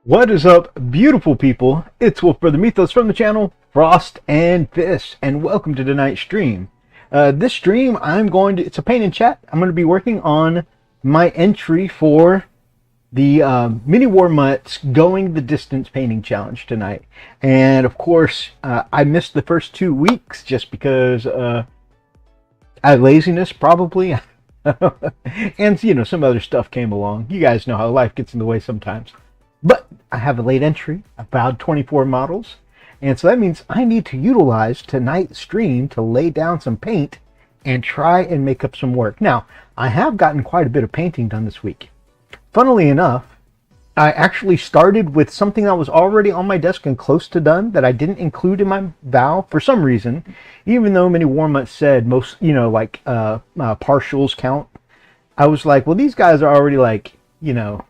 What is up, beautiful people? It's Wolf Brother Mythos from the channel Frost and Fish, and welcome to tonight's stream. This stream, it's a paint and chat. I'm going to be working on my entry for the Mini Warmutt's Going the Distance Painting Challenge tonight. And of course, I missed the first 2 weeks just because I had laziness, probably. And, you know, some other stuff came along. You guys know how life gets in the way sometimes. But I have a late entry, about 24 models. And so that means I need to utilize tonight's stream to lay down some paint and try and make up some work. Now, I have gotten quite a bit of painting done this week. Funnily enough, I actually started with something that was already on my desk and close to done that I didn't include in my vow for some reason, even though Mini Warmutt said most, you know, like partials count. I was like, well, these guys are already like, you know,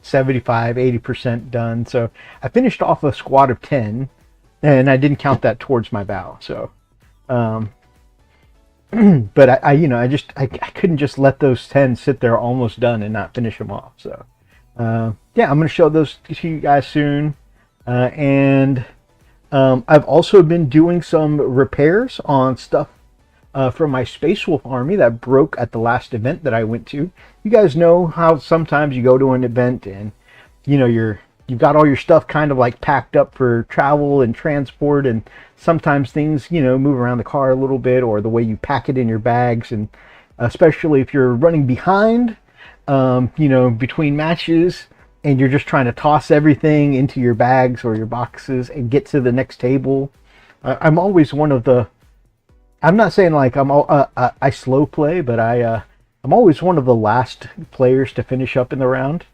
75, 80% done. So I finished off a squad of 10 and I didn't count that towards my vow. So, but I couldn't just let those 10 sit there almost done and not finish them off. So, yeah, I'm going to show those to you guys soon. And I've also been doing some repairs on stuff from my Space Wolf army that broke at the last event that I went to. You guys know how sometimes you go to an event and, you know, you've got all your stuff kind of like packed up for travel and transport, and sometimes things, you know, move around the car a little bit, or the way you pack it in your bags, and especially if you're running behind, you know, between matches, and you're just trying to toss everything into your bags or your boxes and get to the next table. I'm always one of the, I'm not saying like I slow play, but I'm always one of the last players to finish up in the round.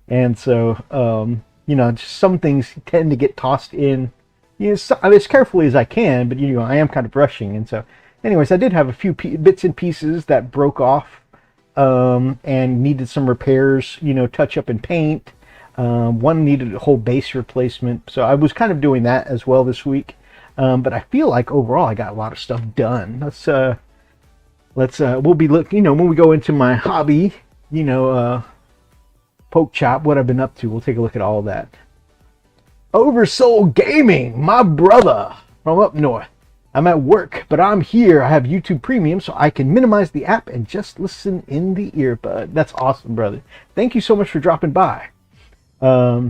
And so, you know, just some things tend to get tossed in, you know, as carefully as I can, but, you know, I am kind of rushing. And so, anyways, I did have a few bits and pieces that broke off and needed some repairs, you know, touch up and paint. One needed a whole base replacement. So I was kind of doing that as well this week. But I feel like overall I got a lot of stuff done. We'll be looking, you know, when we go into my hobby, you know, poke chop, what I've been up to. We'll take a look at all of that. Oversoul Gaming, my brother from up north. I'm at work, but I'm here. I have YouTube Premium, so I can minimize the app and just listen in the earbud. That's awesome, brother. Thank you so much for dropping by. Yeah,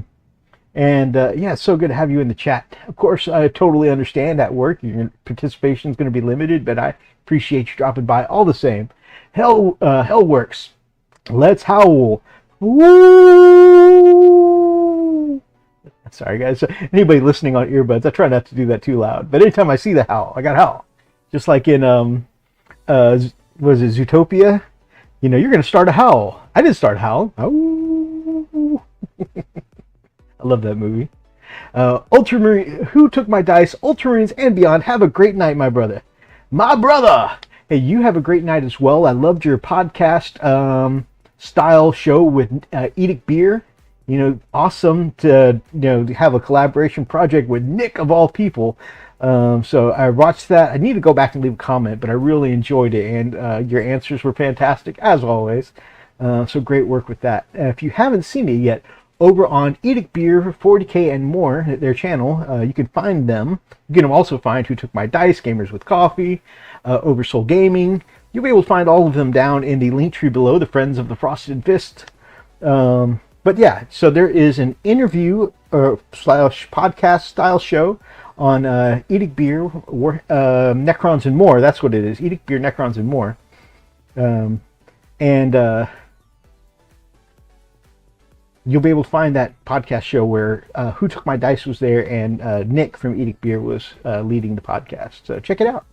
it's so good to have you in the chat. Of course, I totally understand at work your participation is going to be limited, but I appreciate you dropping by all the same. Hellworks, let's howl. Woo! Sorry, guys. Anybody listening on earbuds, I try not to do that too loud. But anytime I see the howl, I got howl. Just like in was it Zootopia? You know, you're going to start a howl. I didn't start a howl. Oh. I love that movie. Ultramarine, who took my dice? Ultramarines and beyond. Have a great night, my brother. My brother. Hey, you have a great night as well. I loved your podcast style show with Edic Beer. You know, awesome to, you know, have a collaboration project with Nick of all people. So I watched that. I need to go back and leave a comment, but I really enjoyed it, and your answers were fantastic as always. So great work with that. If you haven't seen it yet, over on Edic Beer, 40K and more, their channel, you can find them. You can also find Who Took My Dice, Gamers with Coffee, Oversoul Gaming. You'll be able to find all of them down in the link tree below, the Friends of the Frosted Fist. But yeah, so there is an interview slash podcast style show on Edic Beer, Necrons and more. That's what it is. Edic Beer, Necrons and more. You'll be able to find that podcast show where Who Took My Dice was there, and Nick from Edic Beer was leading the podcast. So check it out.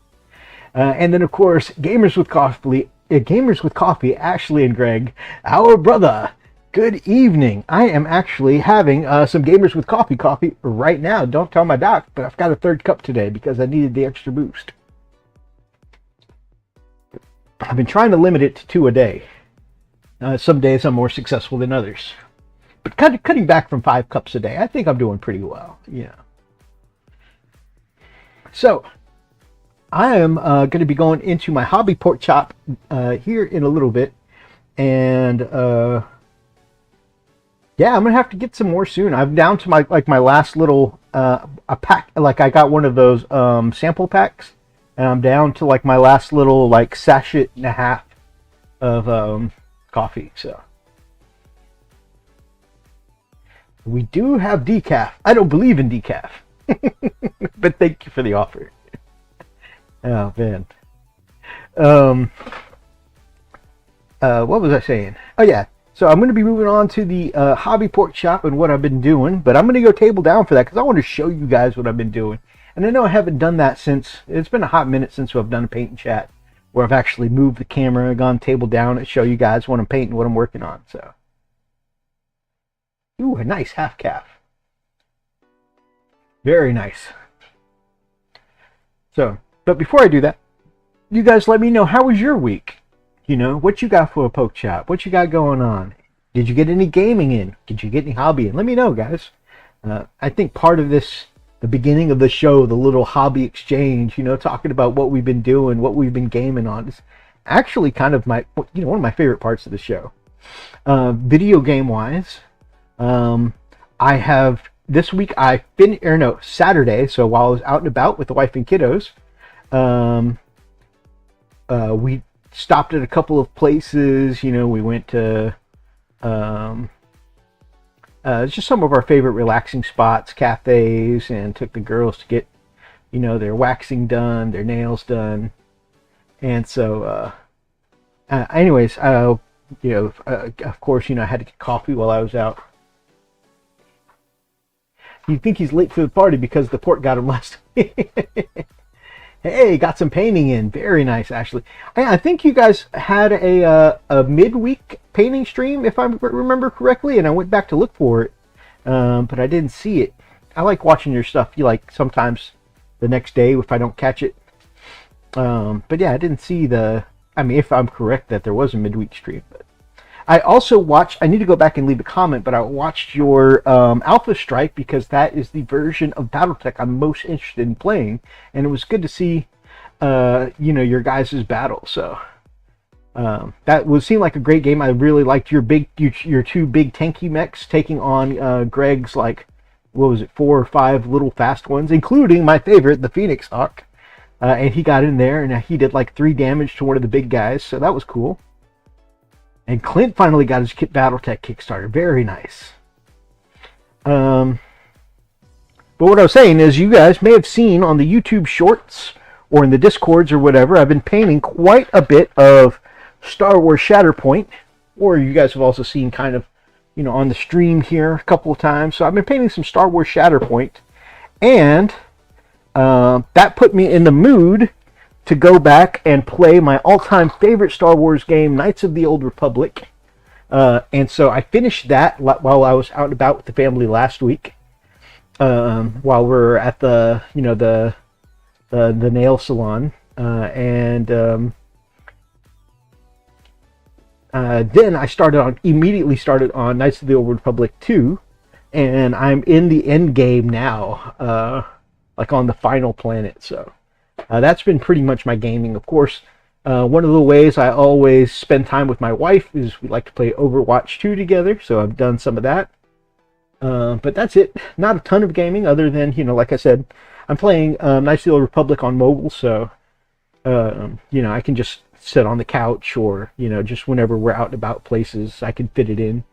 And then, of course, Gamers with Coffee, Ashley and Greg, our brother. Good evening. I am actually having some Gamers with Coffee right now. Don't tell my doc, but I've got a third cup today because I needed the extra boost. I've been trying to limit it to 2 a day. Some days I'm more successful than others. But cutting back from 5 cups a day, I think I'm doing pretty well. Yeah. So, I am going to be going into my hobby pork chop here in a little bit. And, yeah, I'm going to have to get some more soon. I'm down to my last little a pack. Like, I got one of those sample packs. And I'm down to like my last little like sachet and a half of coffee. So We do have decaf. I don't believe in decaf. But thank you for the offer. Oh, man. What was I saying? Oh, yeah. So I'm going to be moving on to the hobby pork chop and what I've been doing. But I'm going to go table down for that because I want to show you guys what I've been doing. And I know I haven't done that since, it's been a hot minute since I've done a paint and chat, where I've actually moved the camera, gone table down, and show you guys what I'm painting, what I'm working on. So, ooh, a nice half calf. Very nice. So, but before I do that, you guys let me know, how was your week? You know, what you got for a poke chop? What you got going on? Did you get any gaming in? Did you get any hobby in? Let me know, guys. I think part of this, the beginning of the show, the little hobby exchange, you know, talking about what we've been doing, what we've been gaming on, is actually kind of my, you know, one of my favorite parts of the show. Video game wise, I have, this week Saturday, so while I was out and about with the wife and kiddos, we stopped at a couple of places. You know, we went to just some of our favorite relaxing spots, cafes, and took the girls to get, you know, their waxing done, their nails done. And so anyways, you know, of course, you know, I had to get coffee while I was out. You think he's late for the party because the port got him last week. Hey, got some painting in. Very nice, Ashley. I think you guys had a midweek painting stream, if I remember correctly, and I went back to look for it, but I didn't see it. I like watching your stuff. You like sometimes the next day if I don't catch it. But yeah, I didn't see the. I mean, if I'm correct that there was a midweek stream, but I also watched. I need to go back and leave a comment, but I watched your Alpha Strike because that is the version of BattleTech I'm most interested in playing, and it was good to see, you know, your guys' battle. So that seemed like a great game. I really liked your two big tanky mechs taking on Greg's, like, what was it, 4 or 5 little fast ones, including my favorite, the Phoenix Hawk, and he got in there and he did like 3 damage to one of the big guys. So that was cool. And Clint finally got his BattleTech Kickstarter. Very nice. But what I was saying is, you guys may have seen on the YouTube shorts or in the Discords or whatever, I've been painting quite a bit of Star Wars Shatterpoint. Or you guys have also seen kind of, you know, on the stream here a couple of times. So I've been painting some Star Wars Shatterpoint. And that put me in the mood to go back and play my all-time favorite Star Wars game, Knights of the Old Republic. And so I finished that while I was out and about with the family last week. While we're at the, you know, the nail salon. And then I immediately started on Knights of the Old Republic 2. And I'm in the end game now, like on the final planet, so. That's been pretty much my gaming. Of course, one of the ways I always spend time with my wife is we like to play Overwatch 2 together, so I've done some of that. But that's it. Not a ton of gaming other than, you know, like I said, I'm playing Knights of the Old Republic on mobile, so, you know, I can just sit on the couch or, you know, just whenever we're out and about places, I can fit it in.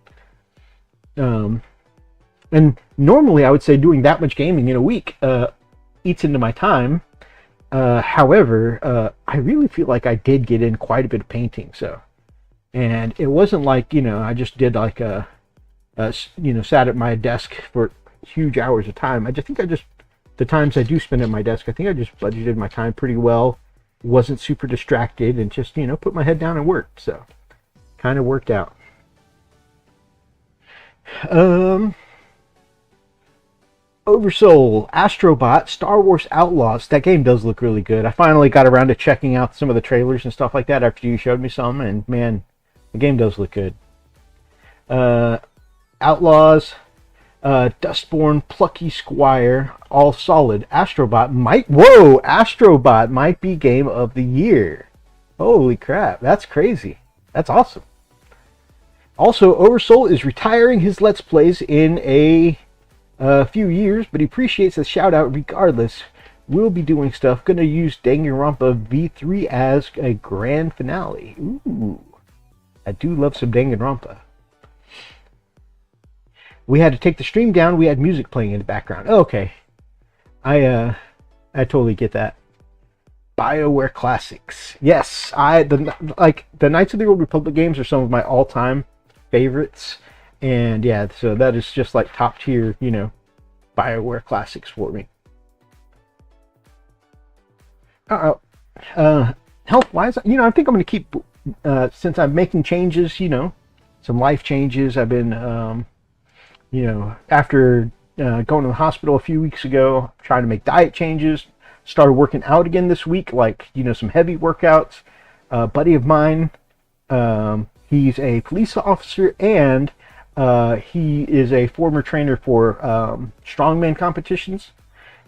And normally I would say doing that much gaming in a week eats into my time. However, I really feel like I did get in quite a bit of painting, so, and it wasn't like, you know, I just did like you know, sat at my desk for huge hours of time. The times I do spend at my desk, I think I just budgeted my time pretty well, wasn't super distracted, and just, you know, put my head down and worked, so, kind of worked out. Oversoul, Astrobot, Star Wars Outlaws. That game does look really good. I finally got around to checking out some of the trailers and stuff like that after you showed me some, and man, the game does look good. Outlaws, Dustborn, Plucky Squire, all solid. Astrobot might be game of the year. Holy crap, that's crazy. That's awesome. Also, Oversoul is retiring his Let's Plays in a few years, but he appreciates the shout out regardless. We'll be doing stuff. Gonna use Danganronpa V3 as a grand finale. Ooh, I do love some Danganronpa. We had to take the stream down. We had music playing in the background. Oh, okay. I totally get that. BioWare classics. Yes, the Knights of the Old Republic games are some of my all-time favorites, and yeah, so that is just like top tier, BioWare classics for me. Health-wise, I think I'm going to keep since I'm making changes, some life changes. I've been, after going to the hospital a few weeks ago, trying to make diet changes. Started working out again this week, like, some heavy workouts. A buddy of mine, he's a police officer, and he is a former trainer for strongman competitions.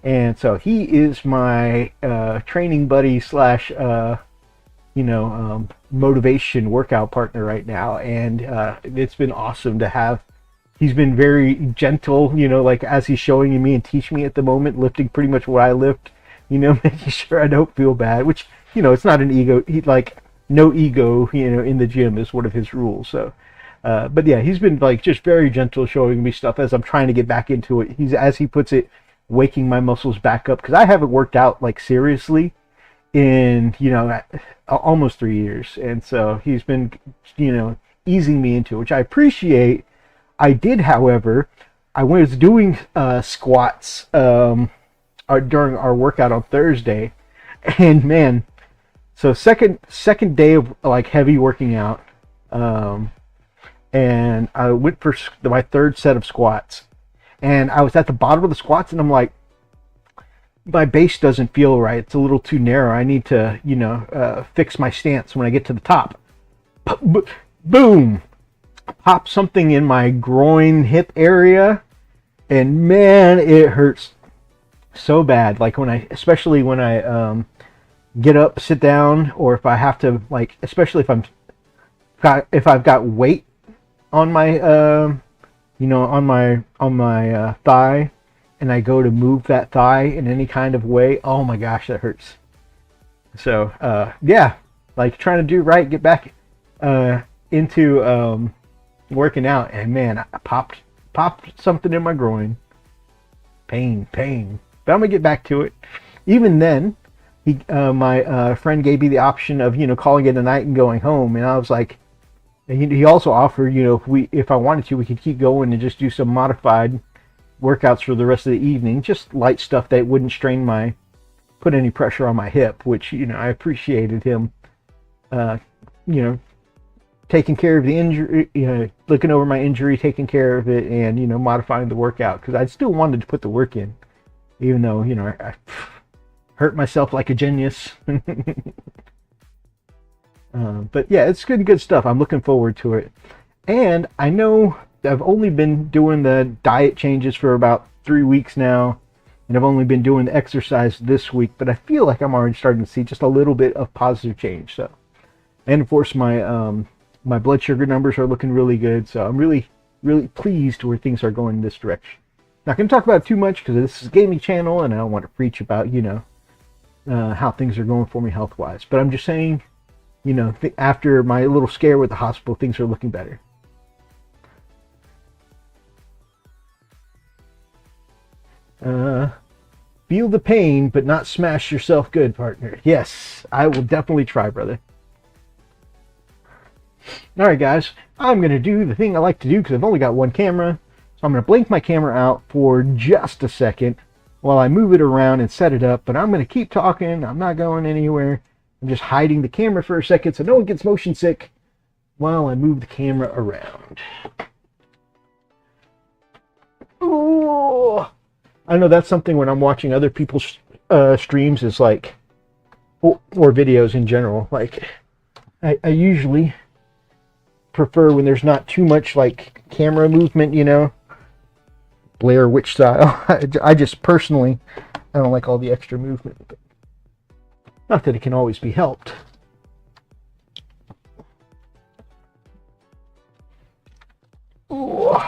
And so he is my training buddy slash, motivation workout partner right now. And it's been awesome to have. He's been very gentle, like as he's showing me and teaching me at the moment, lifting pretty much what I lift. Making sure I don't feel bad, which, it's not an ego. No ego, in the gym is one of his rules. So, but yeah, he's been like just very gentle showing me stuff as I'm trying to get back into it. He's, as he puts it, waking my muscles back up, because I haven't worked out like seriously in, almost 3 years. And so he's been, easing me into it, which I appreciate. I did, however, I was doing squats, during our workout on Thursday, and man, so second day of like heavy working out, and I went for my third set of squats, and I was at the bottom of the squats, and I'm like, my base doesn't feel right. It's a little too narrow. I need to, fix my stance when I get to the top. Boom! Pop something in my groin hip area, and man, it hurts so bad. Like especially when I get up, sit down, or if I have to, like, especially if I've got weight on my on my thigh, and I go to move that thigh in any kind of way, oh my gosh, that hurts. So yeah, like trying to do right, get back into working out, and man, I popped something in my groin. Pain. But I'm gonna get back to it. Even then, my friend gave me the option of calling it a night and going home, and I was like, he also offered, if I wanted to, we could keep going and just do some modified workouts for the rest of the evening, just light stuff that wouldn't put any pressure on my hip, which I appreciated him, taking care of the injury, looking over my injury, taking care of it, and modifying the workout, because I still wanted to put the work in. Even though, I hurt myself like a genius. But yeah, it's good stuff. I'm looking forward to it. And I know I've only been doing the diet changes for about 3 weeks now. And I've only been doing the exercise this week. But I feel like I'm already starting to see just a little bit of positive change. So, and of course, my blood sugar numbers are looking really good. So I'm really, really pleased where things are going in this direction. Not going to talk about it too much because this is a gaming channel and I don't want to preach about, how things are going for me health-wise. But I'm just saying, after my little scare with the hospital, things are looking better. Feel the pain, but not smash yourself good, partner. Yes, I will definitely try, brother. Alright, guys. I'm going to do the thing I like to do because I've only got one camera. So I'm going to blink my camera out for just a second while I move it around and set it up. But I'm going to keep talking. I'm not going anywhere. I'm just hiding the camera for a second so no one gets motion sick while I move the camera around. Ooh. I know that's something when I'm watching other people's streams is like, or videos in general. Like, I usually prefer when there's not too much like camera movement, Blair Witch style. I just personally, I don't like all the extra movement. But not that it can always be helped. Ooh.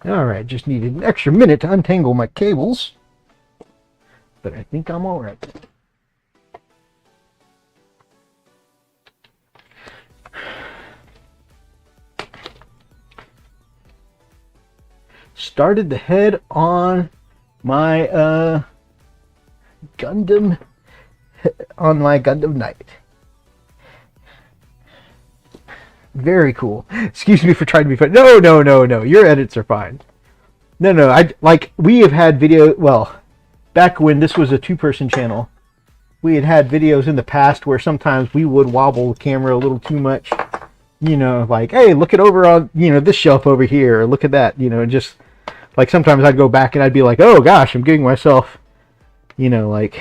Alright, just needed an extra minute to untangle my cables. But I think I'm alright. Started the head on my Gundam Knight. Very cool. Excuse me for trying to be funny. No. Your edits are fine. No. We have had video. Well, back when this was a two-person channel, we had videos in the past where sometimes we would wobble the camera a little too much. You know, like, hey, look it over on, this shelf over here. Or look at that. Just like sometimes I'd go back and I'd be like, oh gosh, I'm giving myself, like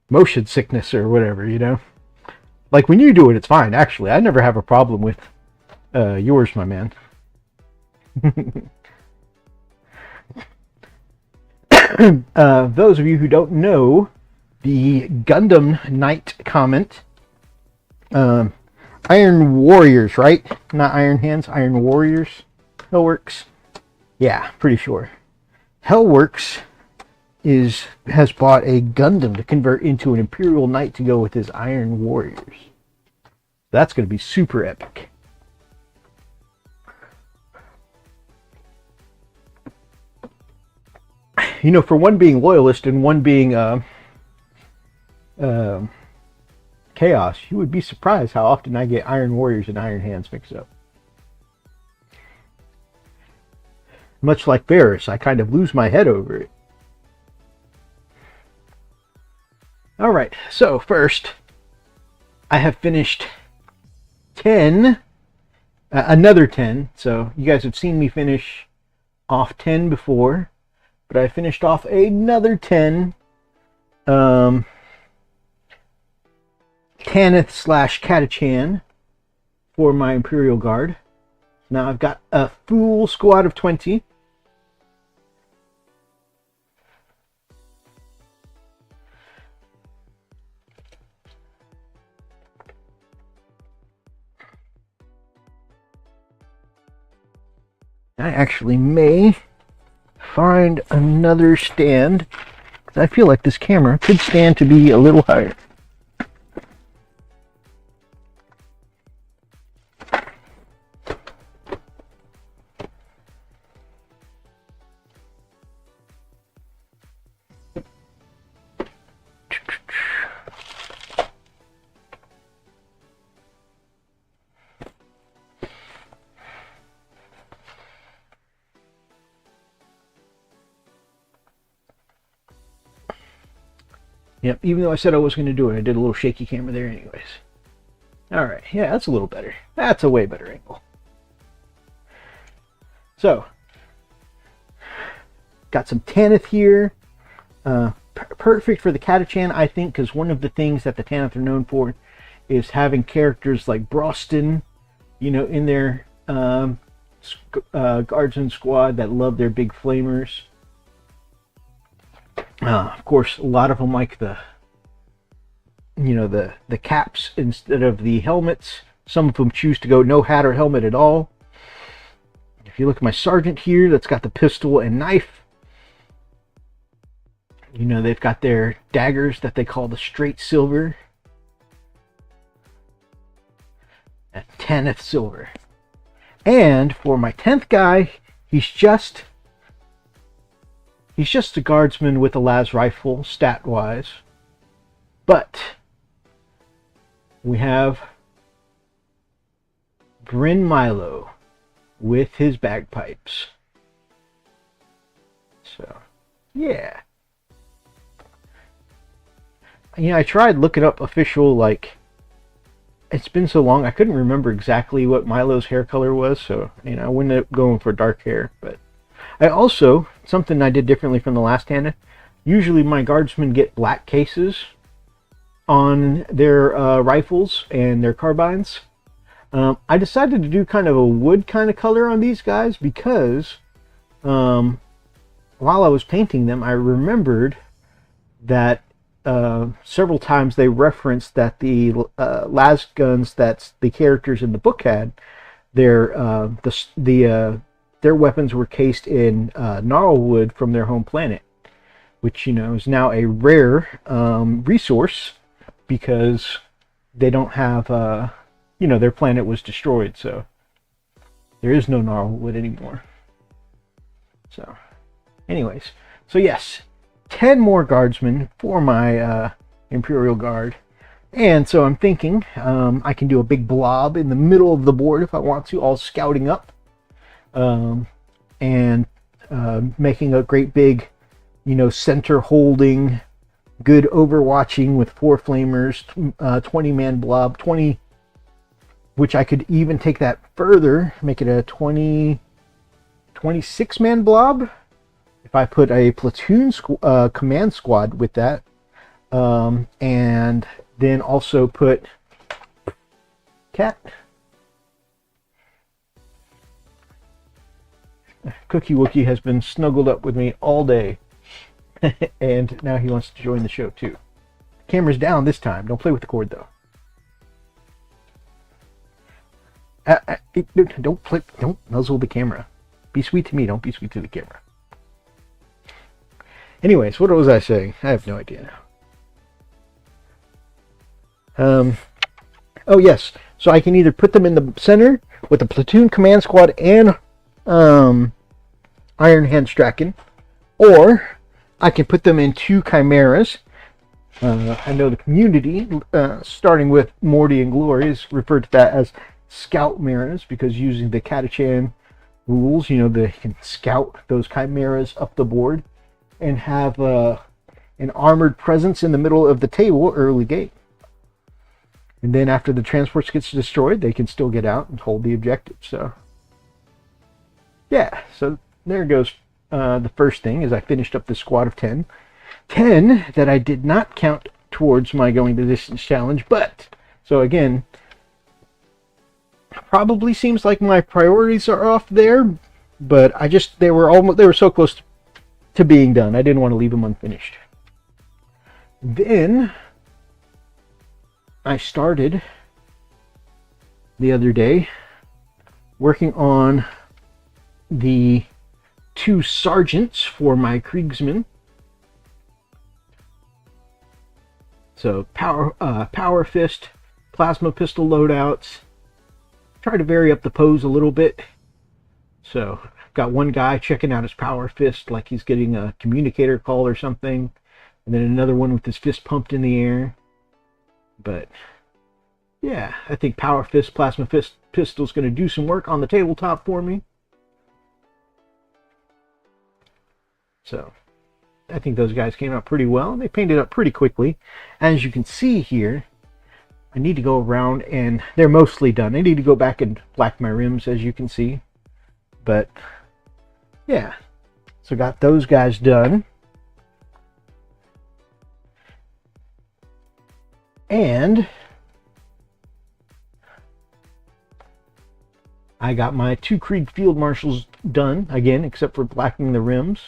motion sickness or whatever. Like when you do it, it's fine. Actually, I never have a problem with yours, my man. Those of you who don't know, the Gundam Knight comment, Iron Warriors, right? Not Iron Hands, Iron Warriors. Hellworks. Yeah, pretty sure. Hellworks has bought a Gundam to convert into an Imperial Knight to go with his Iron Warriors. That's going to be super epic. For one being Loyalist and one being Chaos, you would be surprised how often I get Iron Warriors and Iron Hands mixed up. Much like Varys, I kind of lose my head over it. Alright, so first, I have finished 10, another 10, so you guys have seen me finish off 10 before, but I finished off another 10, Tanith / Catachan for my Imperial Guard. Now I've got a full squad of 20. I actually may find another stand, because I feel like this camera could stand to be a little higher. Yep, even though I said I was going to do it, I did a little shaky camera there anyways. Alright, yeah, that's a little better. That's a way better angle. So, got some Tanith here. Perfect for the Catachan, I think, because one of the things that the Tanith are known for is having characters like Broston, in their guardsman squad that love their big flamers. Of course, a lot of them like the caps instead of the helmets. Some of them choose to go no hat or helmet at all. If you look at my sergeant here, that's got the pistol and knife. They've got their daggers that they call the straight silver. At Tanith silver. And for my 10th guy, he's just a guardsman with a las rifle, stat-wise. But we have Bryn Milo with his bagpipes. So, yeah. I tried looking up official, it's been so long, I couldn't remember exactly what Milo's hair color was, so, I wouldn't end up going for dark hair, but I also, something I did differently from the last Tanith, usually my guardsmen get black cases on their rifles and their carbines. I decided to do kind of a wood kind of color on these guys because while I was painting them, I remembered that several times they referenced that the las guns that the characters in the book had, their the their weapons were cased in gnarlwood from their home planet, which, you know, is now a rare resource because they don't have, you know, their planet was destroyed, so there is no gnarlwood anymore. So, anyways, so yes, 10 more guardsmen for my Imperial Guard. And so I'm thinking I can do a big blob in the middle of the board if I want to, all scouting up. And making a great big, you know, center holding, good overwatching with 4 flamers, 20-man blob, 20, which I could even take that further, make it a 26-man blob if I put a platoon command squad with that, and then also put Cat. Cookie Wookie has been snuggled up with me all day, and now he wants to join the show too. Camera's down this time. Don't play with the cord though. Don't nuzzle the camera. Be sweet to me. Don't be sweet to the camera. Anyways, what was I saying? I have no idea now. Oh yes, so I can either put them in the center with a platoon command squad and Iron Hand Strachan, or I can put them in 2 chimeras. I know the community, starting with Morty and Glory, has referred to that as scout maras, because using the Catachan rules, you know, they can scout those chimeras up the board and have an armored presence in the middle of the table early game. And then after the transports gets destroyed, they can still get out and hold the objective. So yeah, so there goes the first thing, is I finished up the squad of 10. 10 that I did not count towards my going the distance challenge, but, so again, probably seems like my priorities are off there, but they were so close to being done. I didn't want to leave them unfinished. Then I started the other day working on the 2 sergeants for my Kriegsmen. So power fist, plasma pistol loadouts. Try to vary up the pose a little bit. So got one guy checking out his power fist like he's getting a communicator call or something, and then another one with his fist pumped in the air. But yeah, I think power fist, plasma fist pistol's going to do some work on the tabletop for me. So I think those guys came out pretty well. They painted up pretty quickly. As you can see here, I need to go around, and they're mostly done. I need to go back and black my rims, as you can see. But yeah, so got those guys done. And I got my 2 Krieg Field Marshals done, again, except for blacking the rims.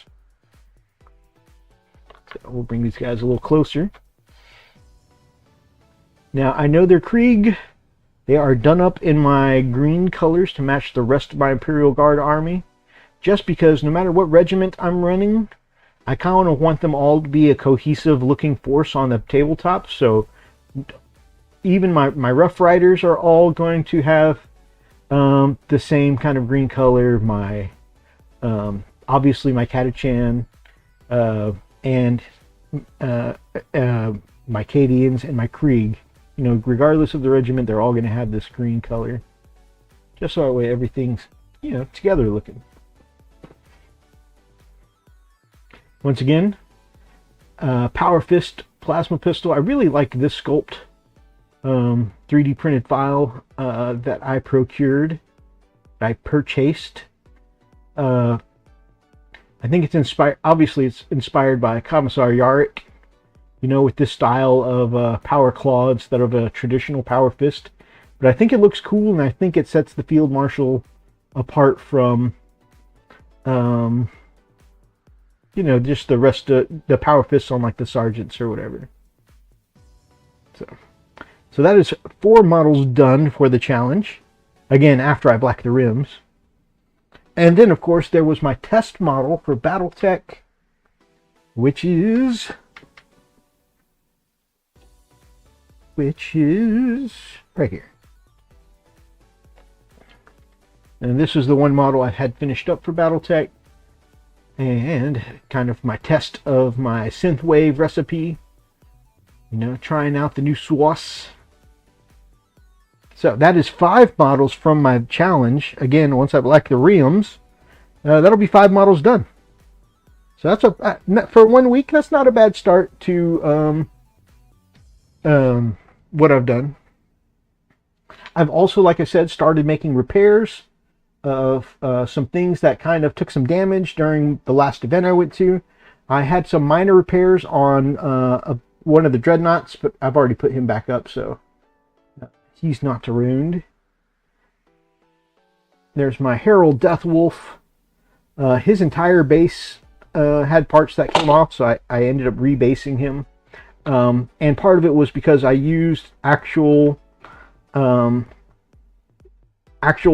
So we'll bring these guys a little closer. Now, I know they're Krieg. They are done up in my green colors to match the rest of my Imperial Guard army, just because no matter what regiment I'm running, I kind of want them all to be a cohesive looking force on the tabletop. So even my Rough Riders are all going to have the same kind of green color. My obviously my Catachan and my Cadians and my Krieg, you know, regardless of the regiment, they're all going to have this green color, just so that way everything's, you know, together looking. Once again, Power Fist Plasma Pistol. I really like this sculpt 3D printed file that I procured, I purchased. I think it's inspired, obviously it's inspired by Commissar Yarrick, you know, with this style of power claw instead of a traditional power fist. But I think it looks cool, and I think it sets the Field Marshal apart from, you know, just the rest of the power fists on like the sergeants or whatever. So that is 4 models done for the challenge. Again, after I black the rims. And then, of course, there was my test model for Battletech, which is right here. And this is the one model I had finished up for Battletech, and kind of my test of my synthwave recipe. You know, trying out the new sauce. So that is 5 models from my challenge. Again, once I like the reams, that'll be 5 models done. So that's for 1 week. That's not a bad start to what I've done. I've also, like I said, started making repairs of some things that kind of took some damage during the last event I went to. I had some minor repairs on one of the dreadnoughts, but I've already put him back up, so he's not ruined. There's my Herald Deathwolf. His entire base had parts that came off, so I ended up rebasing him. And part of it was because I used actual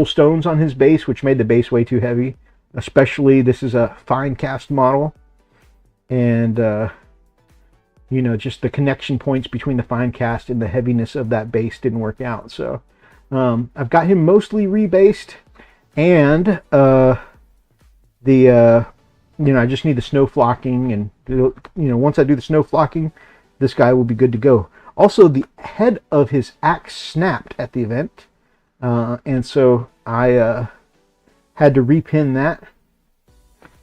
stones on his base, which made the base way too heavy. Especially, this is a fine cast model, and you know, just the connection points between the fine cast and the heaviness of that base didn't work out. So I've got him mostly rebased, and you know, I just need the snow flocking, and you know, once I do the snow flocking, this guy will be good to go. Also, the head of his axe snapped at the event, and so I had to repin that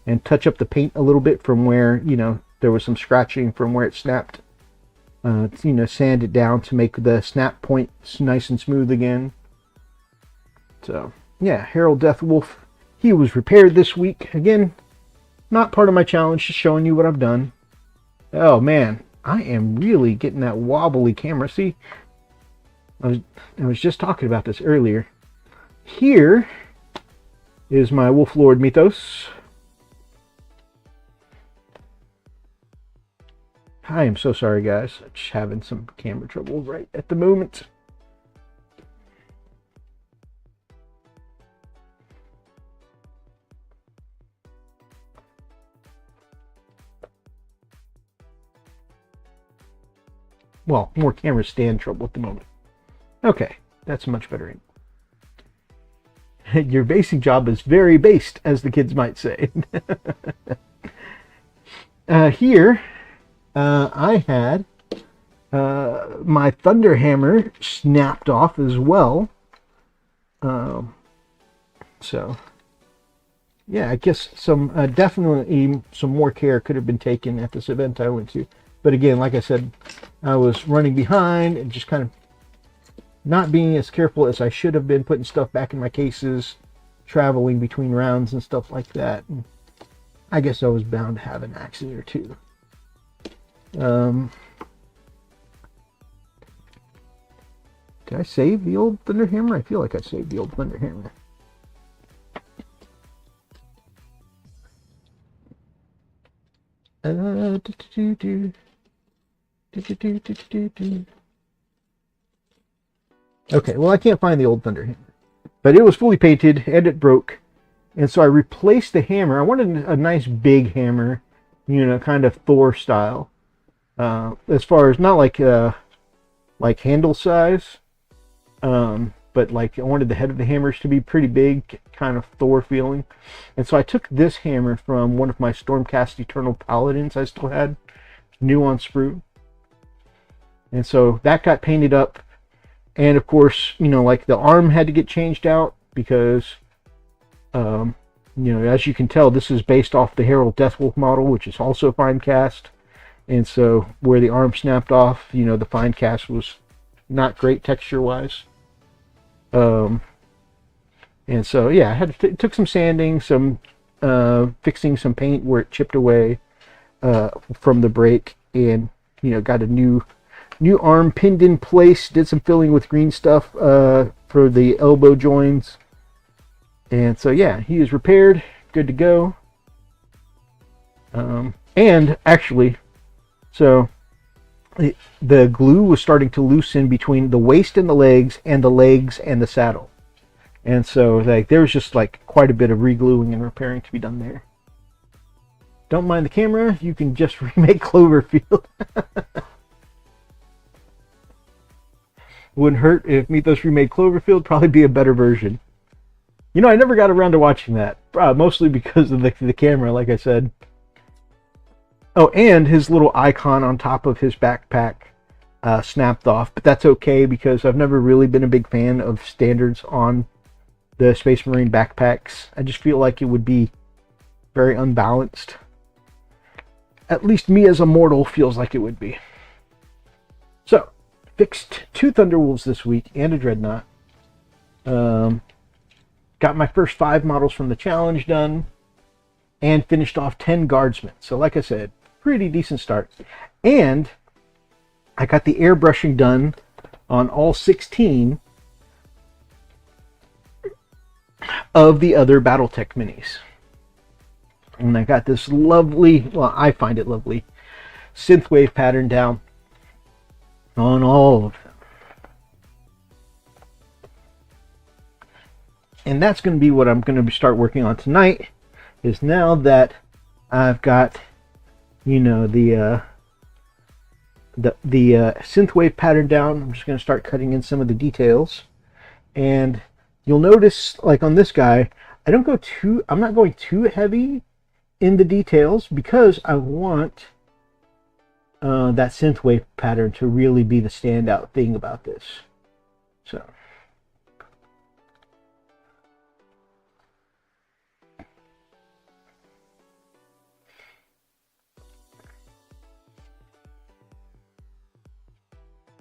and touch up the paint a little bit from where, you know, there was some scratching from where it snapped. You know, sand it down to make the snap points nice and smooth again. So yeah, Herald Deathwolf, he was repaired this week. Again, not part of my challenge, just showing you what I've done. Oh man, I am really getting that wobbly camera. See, I was just talking about this earlier. Here is my Wolf Lord Mythos. I am so sorry, guys. I'm just having some camera trouble right at the moment. Well, more camera stand trouble at the moment. Okay, that's much better. Your basing job is very based, as the kids might say. Here, I had my Thunder Hammer snapped off as well. So, yeah, I guess definitely some more care could have been taken at this event I went to. But again, like I said, I was running behind and just kind of not being as careful as I should have been, putting stuff back in my cases, traveling between rounds and stuff like that. And I guess I was bound to have an accident or two. Did I save the old Thunder Hammer? I feel like I saved the old Thunder Hammer. Okay, well, I can't find the old Thunder Hammer, but it was fully painted and it broke, and so I replaced the hammer. I wanted a nice big hammer, you know, kind of Thor style, as far as not like handle size, but like I wanted the head of the hammers to be pretty big, kind of Thor feeling. And so I took this hammer from one of my Stormcast Eternal Paladins I still had, new on sprue. And so that got painted up. And of course, you know, like the arm had to get changed out because, you know, as you can tell, this is based off the Herald Deathwolf model, which is also fine cast. And so where the arm snapped off, you know, the fine cast was not great texture wise. And so, yeah, I had to took some sanding, some fixing some paint where it chipped away from the break, and, you know, got a new arm pinned in place, did some filling with green stuff for the elbow joins. And so, yeah, he is repaired, good to go. And actually, so the glue was starting to loosen between the waist and the legs and the saddle. And so like there was just like quite a bit of re-gluing and repairing to be done there. Don't mind the camera, you can just remake Cloverfield. Wouldn't hurt if Mythos remade Cloverfield, probably be a better version. You know, I never got around to watching that, mostly because of the camera, like I said. Oh, and his little icon on top of his backpack snapped off, but that's okay because I've never really been a big fan of standards on the Space Marine backpacks. I just feel like it would be very unbalanced. At least me as a mortal feels like it would be. So, fixed 2 Thunderwolves this week and a Dreadnought. Got my first 5 models from the challenge done. And finished off 10 Guardsmen. So like I said, pretty decent start. And I got the airbrushing done on all 16 of the other Battletech minis. And I got this lovely, well, I find it lovely, synthwave pattern down on all of them. And that's going to be what I'm going to start working on tonight, is now that I've got, you know, the synthwave pattern down, I'm just going to start cutting in some of the details. And you'll notice, like on this guy, I'm not going too heavy in the details because I want that synthwave pattern to really be the standout thing about this. So.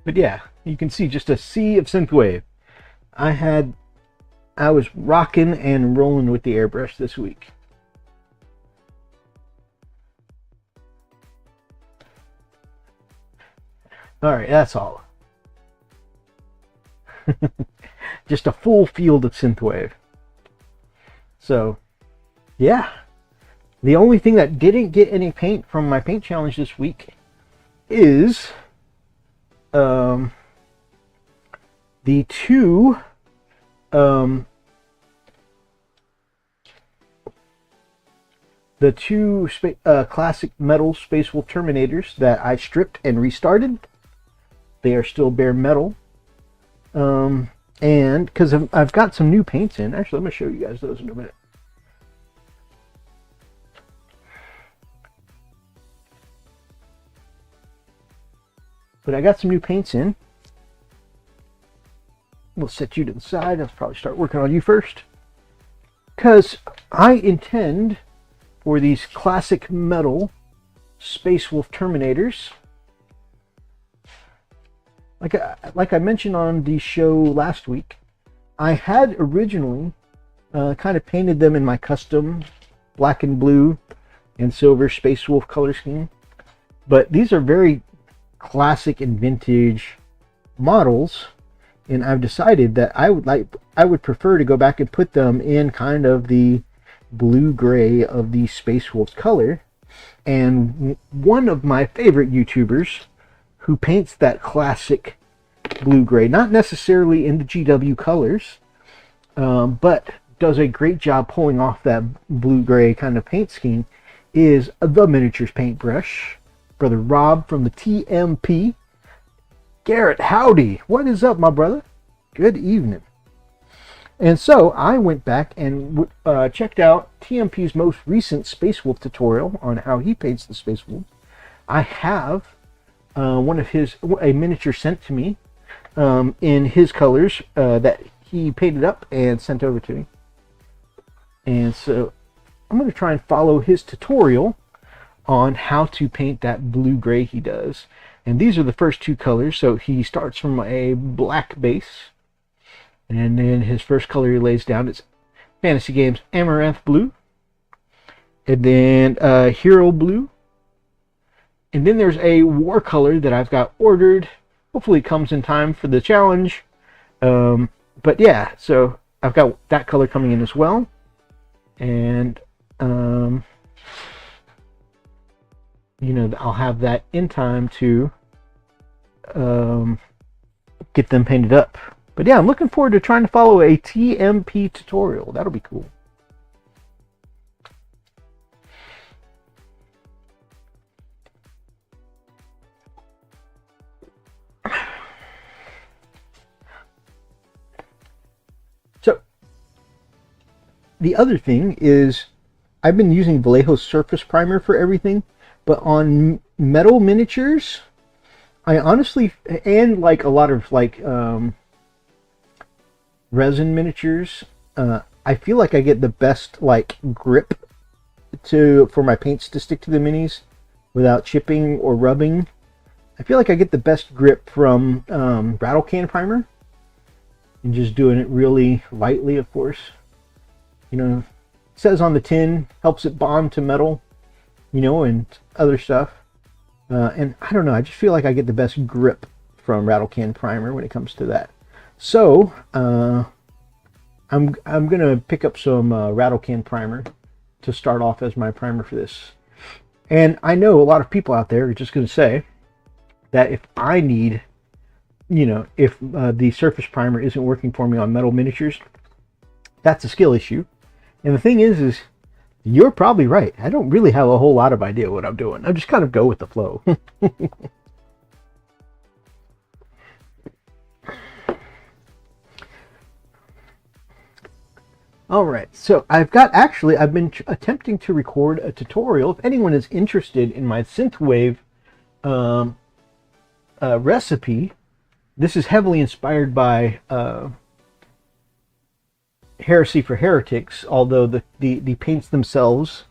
But yeah, you can see just a sea of synthwave. I was rocking and rolling with the airbrush this week. Alright, that's all. Just a full field of synthwave. So, yeah. The only thing that didn't get any paint from my paint challenge this week is the two classic metal Space Wolf Terminators that I stripped and restarted. They are still bare metal. And because I've got some new paints in. Actually, I'm going to show you guys those in a minute. But I got some new paints in. We'll set you to the side. I'll probably start working on you first. Because I intend for these classic metal Space Wolf Terminators. Like I mentioned on the show last week, I had originally kind of painted them in my custom black and blue and silver Space Wolf color scheme. But these are very classic and vintage models, and I've decided that I would prefer to go back and put them in kind of the blue-gray of the Space Wolf color. And one of my favorite YouTubers who paints that classic blue-gray, not necessarily in the GW colors, but does a great job pulling off that blue-gray kind of paint scheme, is the Miniatures Paintbrush. Brother Rob from the TMP. Garrett, howdy. What is up, my brother? Good evening. And so I went back and checked out TMP's most recent Space Wolf tutorial on how he paints the Space Wolf. I have a miniature sent to me in his colors that he painted up and sent over to me. And so I'm going to try and follow his tutorial on how to paint that blue-gray he does. And these are the first 2 colors. So he starts from a black base, and then his first color he lays down is Fantasy Games Amaranth Blue, and then Hero Blue, and then there's a war color that I've got ordered. Hopefully it comes in time for the challenge. But yeah, so I've got that color coming in as well. And you know, I'll have that in time to get them painted up. But yeah, I'm looking forward to trying to follow a TMP tutorial. That'll be cool. So the other thing is I've been using Vallejo's surface primer for everything, but on metal miniatures, I honestly, and like a lot of like resin miniatures, I feel like I get the best like grip for my paints to stick to the minis without chipping or rubbing. I feel like I get the best grip from rattle can primer, and just doing it really lightly, of course. You know, it says on the tin, helps it bond to metal, you know, and other stuff. And I don't know, I just feel like I get the best grip from rattle can primer when it comes to that. So I'm gonna pick up some rattle can primer to start off as my primer for this. And I know a lot of people out there are just gonna say that if I need, you know, if the surface primer isn't working for me on metal miniatures, that's a skill issue. And the thing is you're probably right. I don't really have a whole lot of idea what I'm doing. I just kind of go with the flow. All right, so I've been attempting to record a tutorial. If anyone is interested in my synthwave recipe, this is heavily inspired by Heresy for Heretics, although the paints themselves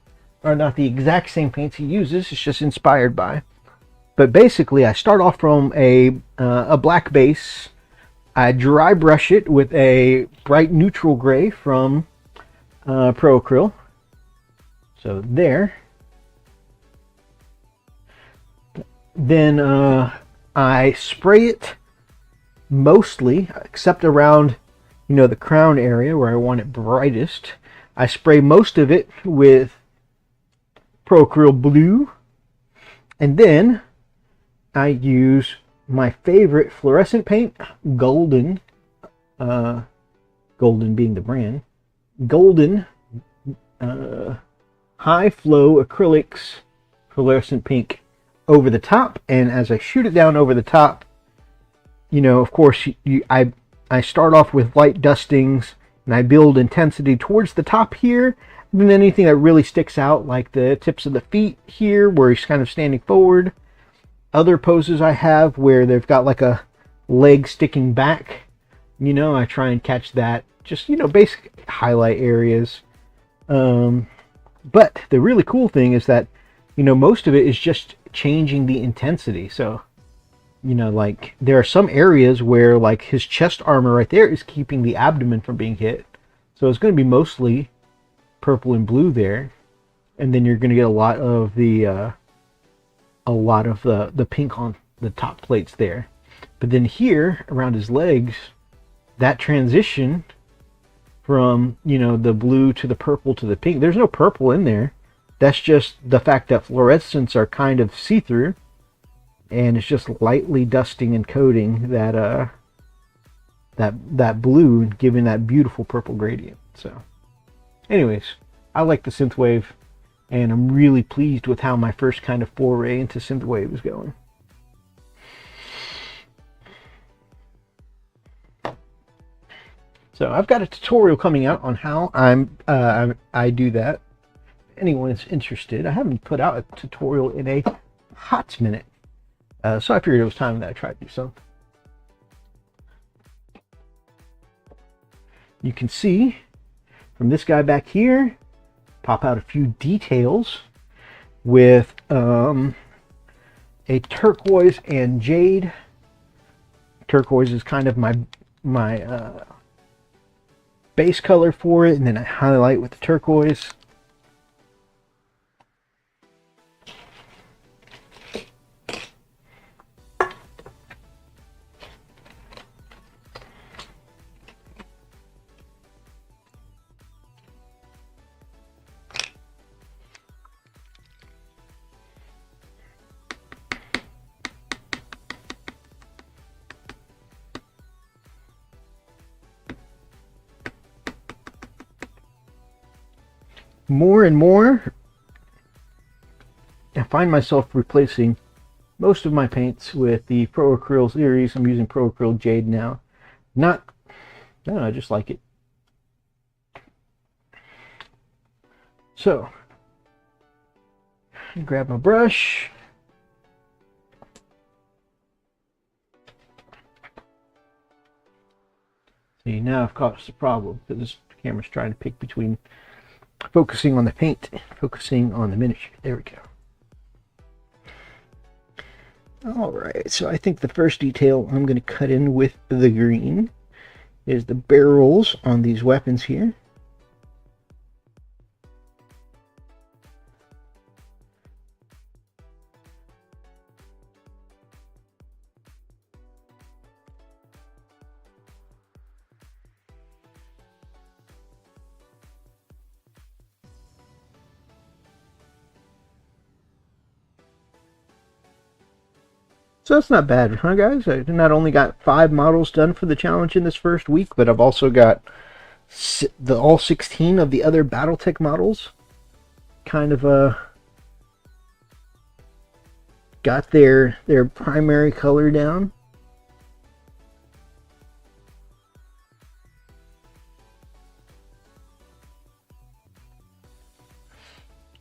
are not the exact same paints he uses. It's just inspired by. But basically, I start off from a black base. I dry brush it with a bright neutral gray from Pro Acryl. So there. Then I spray it mostly, except around, you know, the crown area where I want it brightest. I spray most of it with Pro Acryl Blue, and then I use my favorite fluorescent paint, Golden, Golden being the brand, Golden High Flow Acrylics Fluorescent Pink over the top. And as I shoot it down over the top, you know, of course, I start off with light dustings, and I build intensity towards the top here, and then anything that really sticks out, like the tips of the feet here, where he's kind of standing forward. Other poses I have where they've got like a leg sticking back, you know, I try and catch that. Just, you know, basic highlight areas. But the really cool thing is that, you know, most of it is just changing the intensity. So, you know, like there are some areas where like his chest armor right there is keeping the abdomen from being hit. So it's going to be mostly purple and blue there. And then you're going to get a lot of the pink on the top plates there. But then here around his legs, that transition from, you know, the blue to the purple to the pink, there's no purple in there. That's just the fact that fluorescents are kind of see-through, and it's just lightly dusting and coating that that blue, giving that beautiful purple gradient. So anyways, I like the synthwave, and I'm really pleased with how my first kind of foray into synthwave is going. So I've got a tutorial coming out on how I do that. If anyone is interested, I haven't put out a tutorial in a hot minute. So I figured it was time that I tried to do something. You can see from this guy back here, pop out a few details with a turquoise and jade. Turquoise is kind of my base color for it, and then I highlight with the turquoise. more and more, I find myself replacing most of my paints with the Pro Acryl series. I'm using Pro Acryl Jade now. Not, I don't know, I just like it. So, grab my brush. See, now I've caused a problem because this camera's trying to pick between focusing on the paint and focusing on the miniature. There we go. Alright, so I think the first detail I'm going to cut in with the green is the barrels on these weapons here. So that's not bad, huh, guys? I not only got 5 models done for the challenge in this first week, but I've also got all 16 of the other BattleTech models kind of got their primary color down.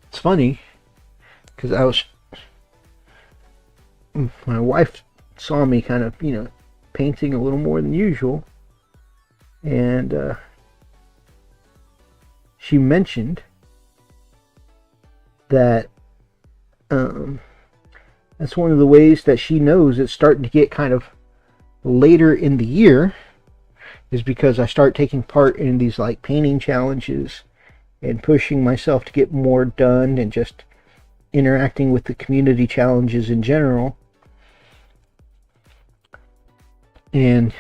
It's funny because my wife saw me kind of, painting a little more than usual, and she mentioned that that's one of the ways that she knows it's starting to get kind of later in the year, is because I start taking part in these like painting challenges and pushing myself to get more done and just interacting with the community challenges in general. And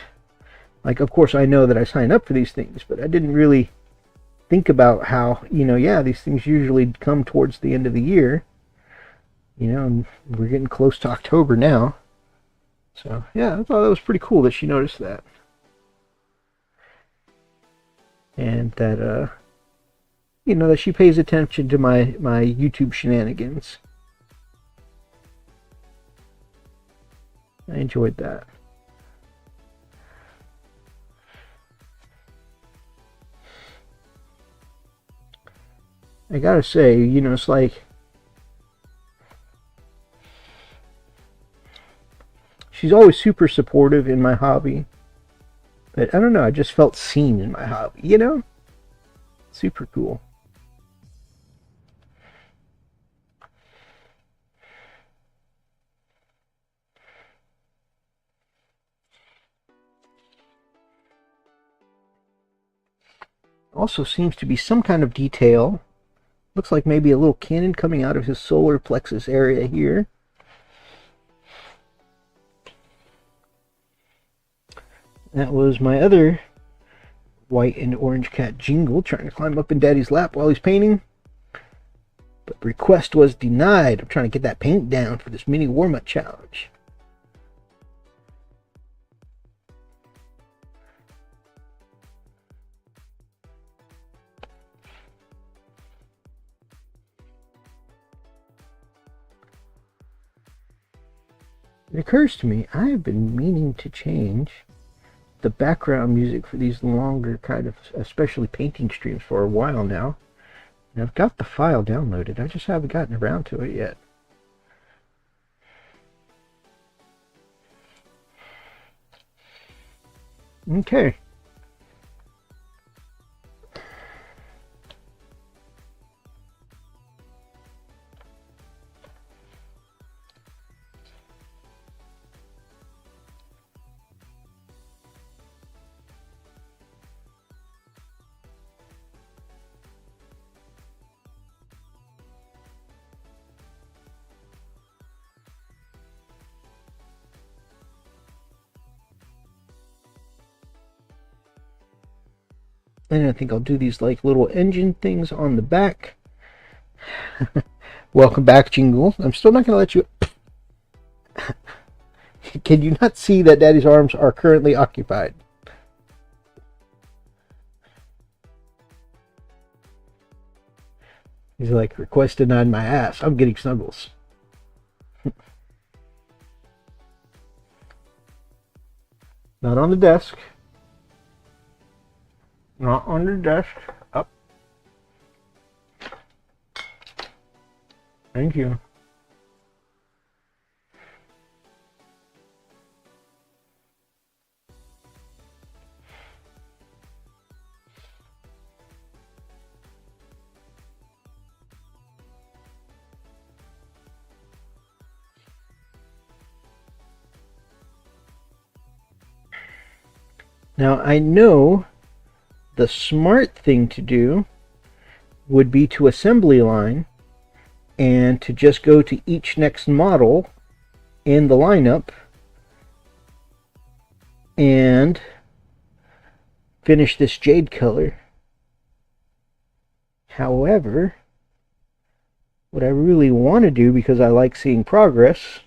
like, of course, I know that I signed up for these things, but I didn't really think about how, yeah, these things usually come towards the end of the year, and we're getting close to October now. So yeah, I thought that was pretty cool that she noticed that. And that, that she pays attention to my YouTube shenanigans. I enjoyed that. I gotta say, it's like she's always super supportive in my hobby, but I don't know, I just felt seen in my hobby, super cool. Also seems to be some kind of detail. Looks like maybe a little cannon coming out of his solar plexus area here. That was my other white and orange cat, Jingle, trying to climb up in Daddy's lap while he's painting. But request was denied. I'm trying to get that paint down for this Mini Warmutt challenge. It occurs to me, I have been meaning to change the background music for these longer kind of, especially painting streams, for a while now. And I've got the file downloaded, I just haven't gotten around to it yet. Okay. And I think I'll do these like little engine things on the back. Welcome back, Jingle. I'm still not going to let you... Can you not see that Daddy's arms are currently occupied? He's like, request denied my ass. I'm getting snuggles. Not on the desk. Not on the desk. Up. Thank you. Now, I know the smart thing to do would be to assembly line and to just go to each next model in the lineup and finish this jade color. However, what I really want to do, because I like seeing progress,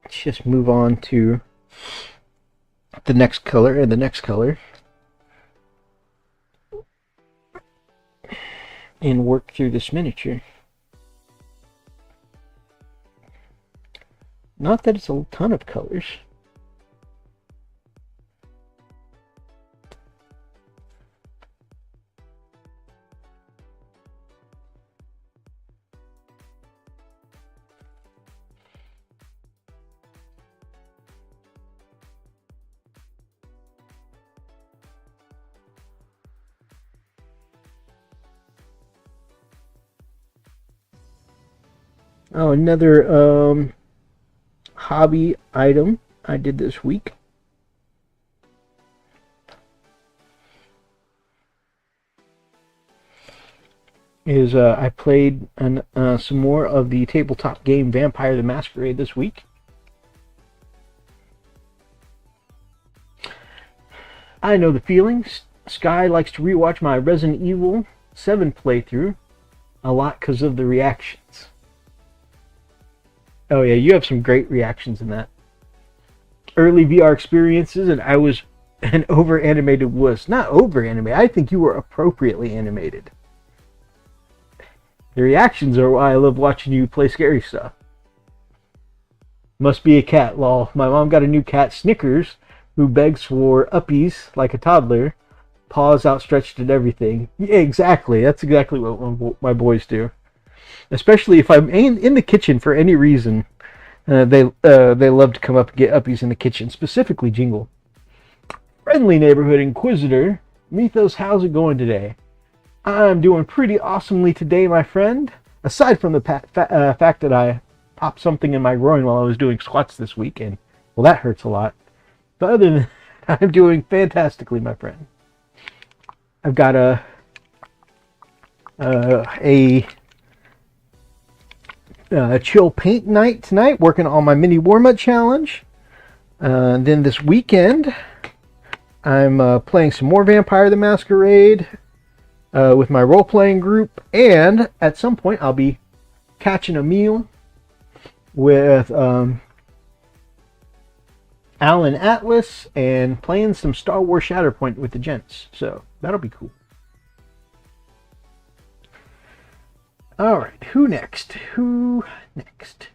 let's just move on to the next color and the next color and work through this miniature. Not that it's a ton of colors. Oh, another hobby item I did this week is I played some more of the tabletop game Vampire the Masquerade this week. I know the feelings. Sky likes to rewatch my Resident Evil 7 playthrough a lot because of the reactions. Oh yeah, you have some great reactions in that. Early VR experiences, and I was an over-animated wuss. Not over-animated, I think you were appropriately animated. The reactions are why I love watching you play scary stuff. Must be a cat, lol. My mom got a new cat, Snickers, who begs for uppies like a toddler. Paws outstretched and everything. Yeah, exactly. That's exactly what my boys do. Especially if I'm in the kitchen for any reason. They love to come up and get uppies in the kitchen. Specifically Jingle. Friendly Neighborhood Inquisitor. Mythos, how's it going today? I'm doing pretty awesomely today, my friend. Aside from the fact that I popped something in my groin while I was doing squats this week. And, well, that hurts a lot. But other than that, I'm doing fantastically, my friend. I've got a chill paint night tonight, working on my Mini Warmutt challenge. Then this weekend, I'm playing some more Vampire the Masquerade with my role-playing group, and at some point I'll be catching a meal with Alan Atlas and playing some Star Wars Shatterpoint with the gents. So that'll be cool. Alright, who next? Who next?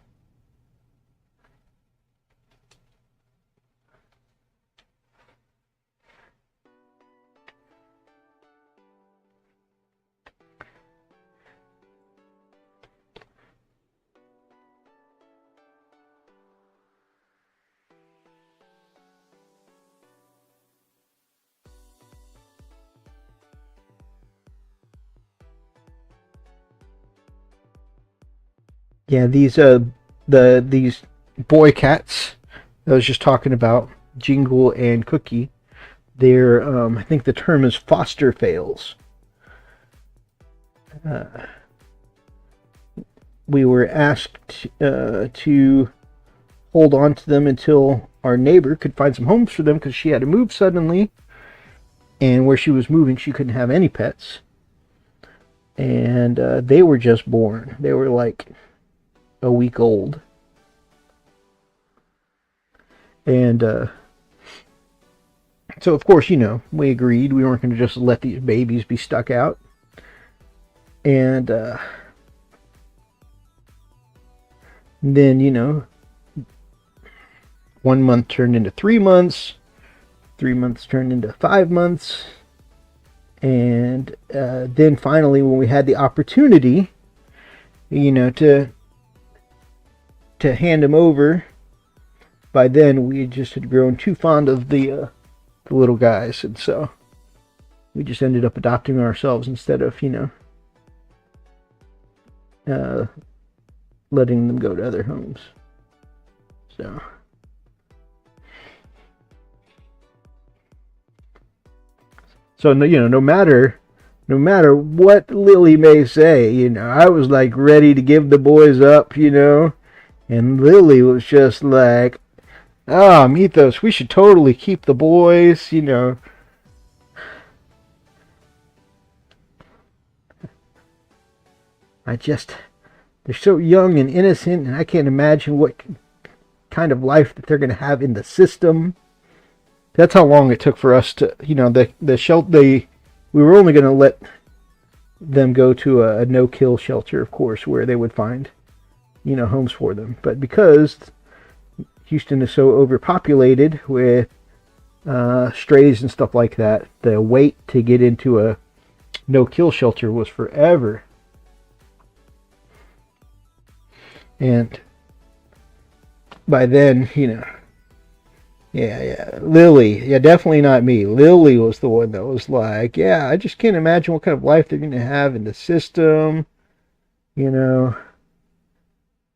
Yeah, these boy cats I was just talking about, Jingle and Cookie, they're I think the term is foster fails. We were asked to hold on to them until our neighbor could find some homes for them because she had to move suddenly, and where she was moving she couldn't have any pets, and they were just born. They were like a week old, and so of course, you know, we agreed we weren't going to just let these babies be stuck out, And then, you know, 1 month turned into 3 months, 3 months turned into 5 months, and then finally, when we had the opportunity, you know, to hand him over, by then we just had grown too fond of the little guys, and so we just ended up adopting ourselves instead of, you know, letting them go to other homes. So you know, no matter what Lily may say, you know, I was like ready to give the boys up, you know, and Lily was just like, "Ah, Mythos, we should totally keep the boys," you know. They're so young and innocent, and I can't imagine what kind of life that they're going to have in the system. That's how long it took for us to, you know, the shelter. We were only going to let them go to a no-kill shelter, of course, where they would find, you know, homes for them. But because Houston is so overpopulated with strays and stuff like that, the wait to get into a no-kill shelter was forever. And by then, you know, Lily, definitely not me. Lily was the one that was like, yeah, I just can't imagine what kind of life they're going to have in the system. You know,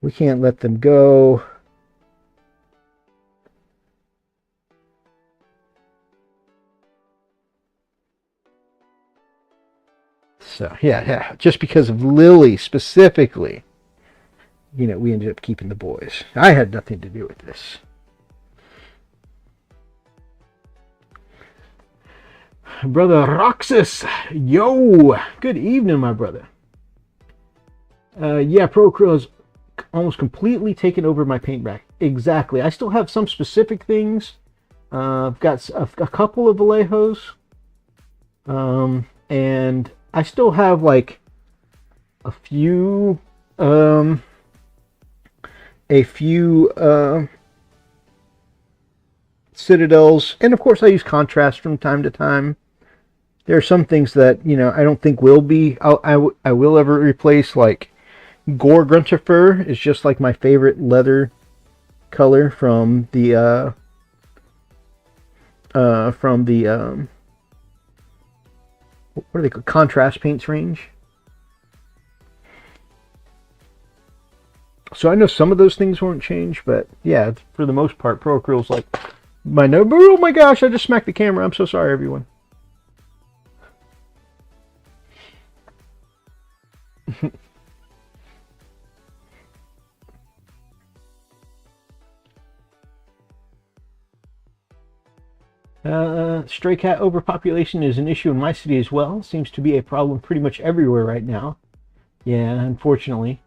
we can't let them go. So, yeah, just because of Lily specifically, you know, we ended up keeping the boys. I had nothing to do with this. Brother Roxas, yo, good evening, my brother. Yeah, Pro Krill has almost completely taken over my paint rack. Exactly. I still have some specific things. I've got a couple of Vallejos, and I still have like a few Citadels, and of course I use contrast from time to time. There are some things that, you know, I don't think will be, I will ever replace, like Gore Grunter Fur is just like my favorite leather color from the what are they called? Contrast paints range. So I know some of those things won't change, but yeah, for the most part, Pro Krill's like my number. Oh my gosh, I just smacked the camera. I'm so sorry, everyone. Stray cat overpopulation is an issue in my city as well. Seems to be a problem pretty much everywhere right now. Yeah, unfortunately.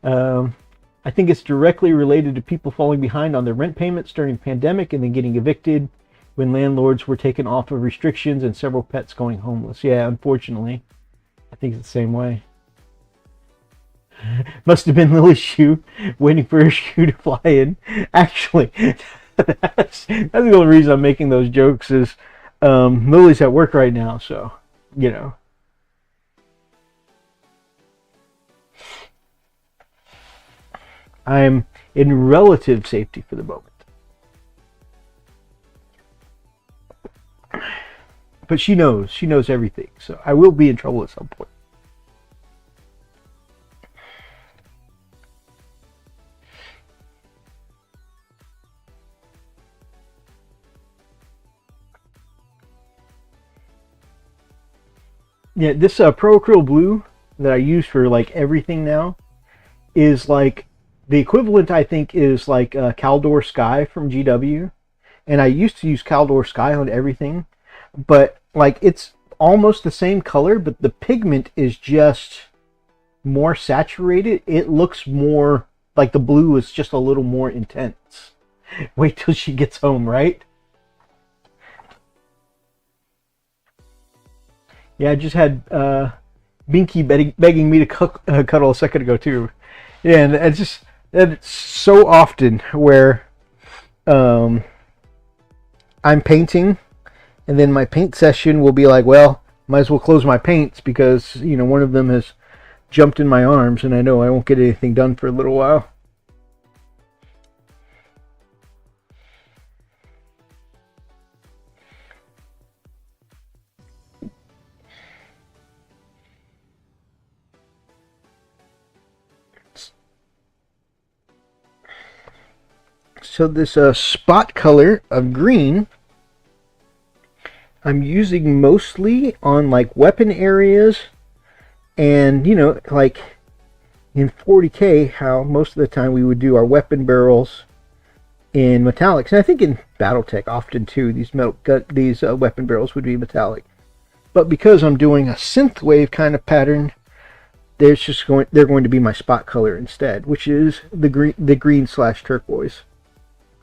I think it's directly related to people falling behind on their rent payments during the pandemic and then getting evicted when landlords were taken off of restrictions and several pets going homeless. Yeah, unfortunately. I think it's the same way. Must have been Lily's shoe, waiting for her shoe to fly in. Actually, that's the only reason I'm making those jokes is Lily's at work right now, so, you know. I'm in relative safety for the moment. But she knows everything, so I will be in trouble at some point. Yeah, this Pro Acryl Blue that I use for like everything now is like the equivalent, I think, is like Caldor Sky from GW. And I used to use Caldor Sky on everything, but like it's almost the same color, but the pigment is just more saturated. It looks more like the blue is just a little more intense. Wait till she gets home, right? Yeah, I just had Binky begging me to cuddle a second ago too. Yeah, and it's so often where um, I'm painting, and then my paint session will be like, well, might as well close my paints because one of them has jumped in my arms, and I know I won't get anything done for a little while. So this spot color of green, I'm using mostly on like weapon areas, and like in 40K, how most of the time we would do our weapon barrels in metallics, and I think in BattleTech often too. These weapon barrels would be metallic, but because I'm doing a synthwave kind of pattern, they're going to be my spot color instead, which is the green slash turquoise.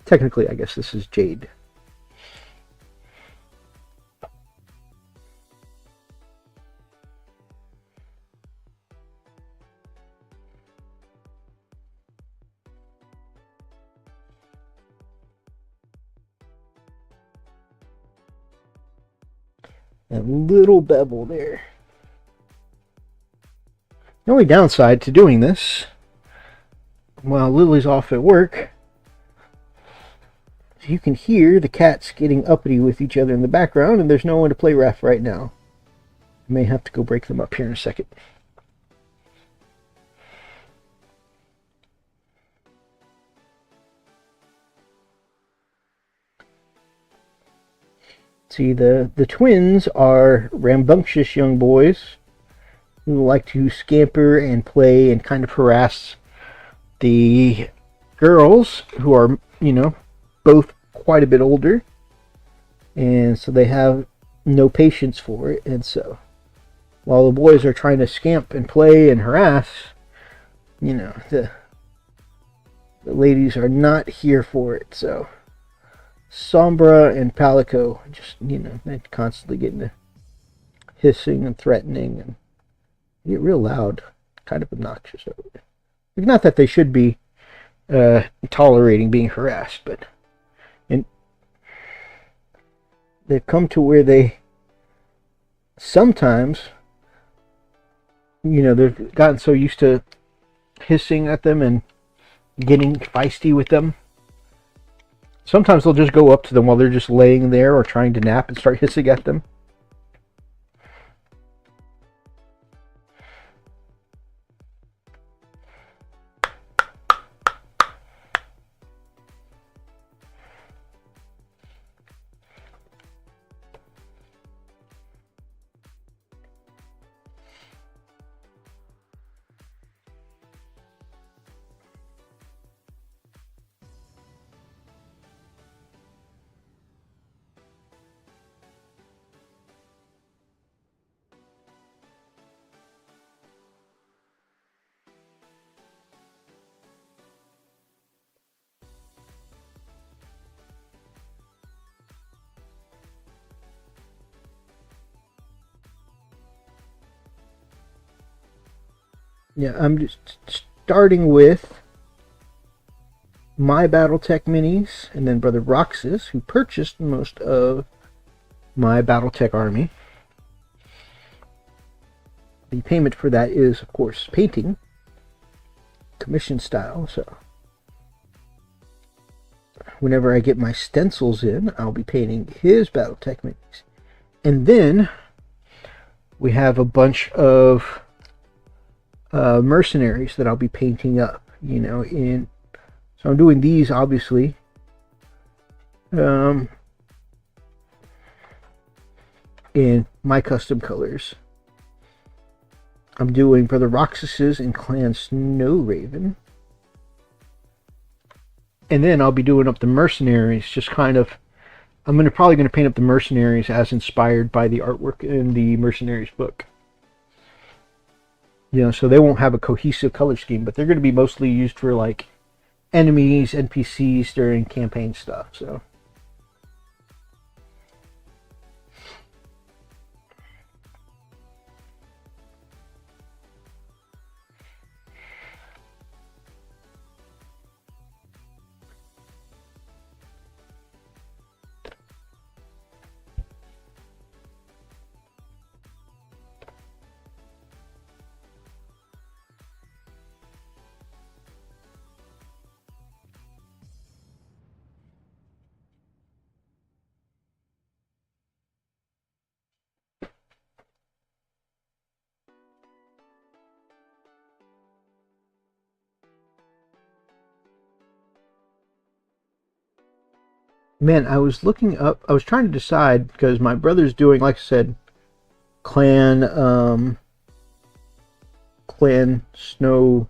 Technically, I guess this is jade. A little bevel there. The only downside to doing this while Lily's off at work, you can hear the cats getting uppity with each other in the background, and there's no one to play ref right now. I may have to go break them up here in a second. See, the twins are rambunctious young boys who like to scamper and play and kind of harass the girls, who are, both quite a bit older, and so they have no patience for it. And so while the boys are trying to scamp and play and harass, the ladies are not here for it. So Sombra and Palico just, they're constantly getting the hissing and threatening, and get real loud, kind of obnoxious over it. Not that they should be tolerating being harassed, but they've come to where they sometimes, they've gotten so used to hissing at them and getting feisty with them. Sometimes they'll just go up to them while they're just laying there or trying to nap and start hissing at them. Yeah, I'm just starting with my BattleTech minis, and then Brother Roxas, who purchased most of my BattleTech army. The payment for that is, of course, painting, commission style. So whenever I get my stencils in, I'll be painting his BattleTech minis. And then we have a bunch of mercenaries that I'll be painting up, so I'm doing these obviously in my custom colors. I'm doing Brother Roxas's in Clan Snow Raven, and then I'll be doing up the mercenaries, just kind of, probably going to paint up the mercenaries as inspired by the artwork in the mercenaries book. So they won't have a cohesive color scheme, but they're going to be mostly used for like enemies, NPCs during campaign stuff. So Man, I was looking up. I was trying to decide because my brother's doing, like I said, clan snow.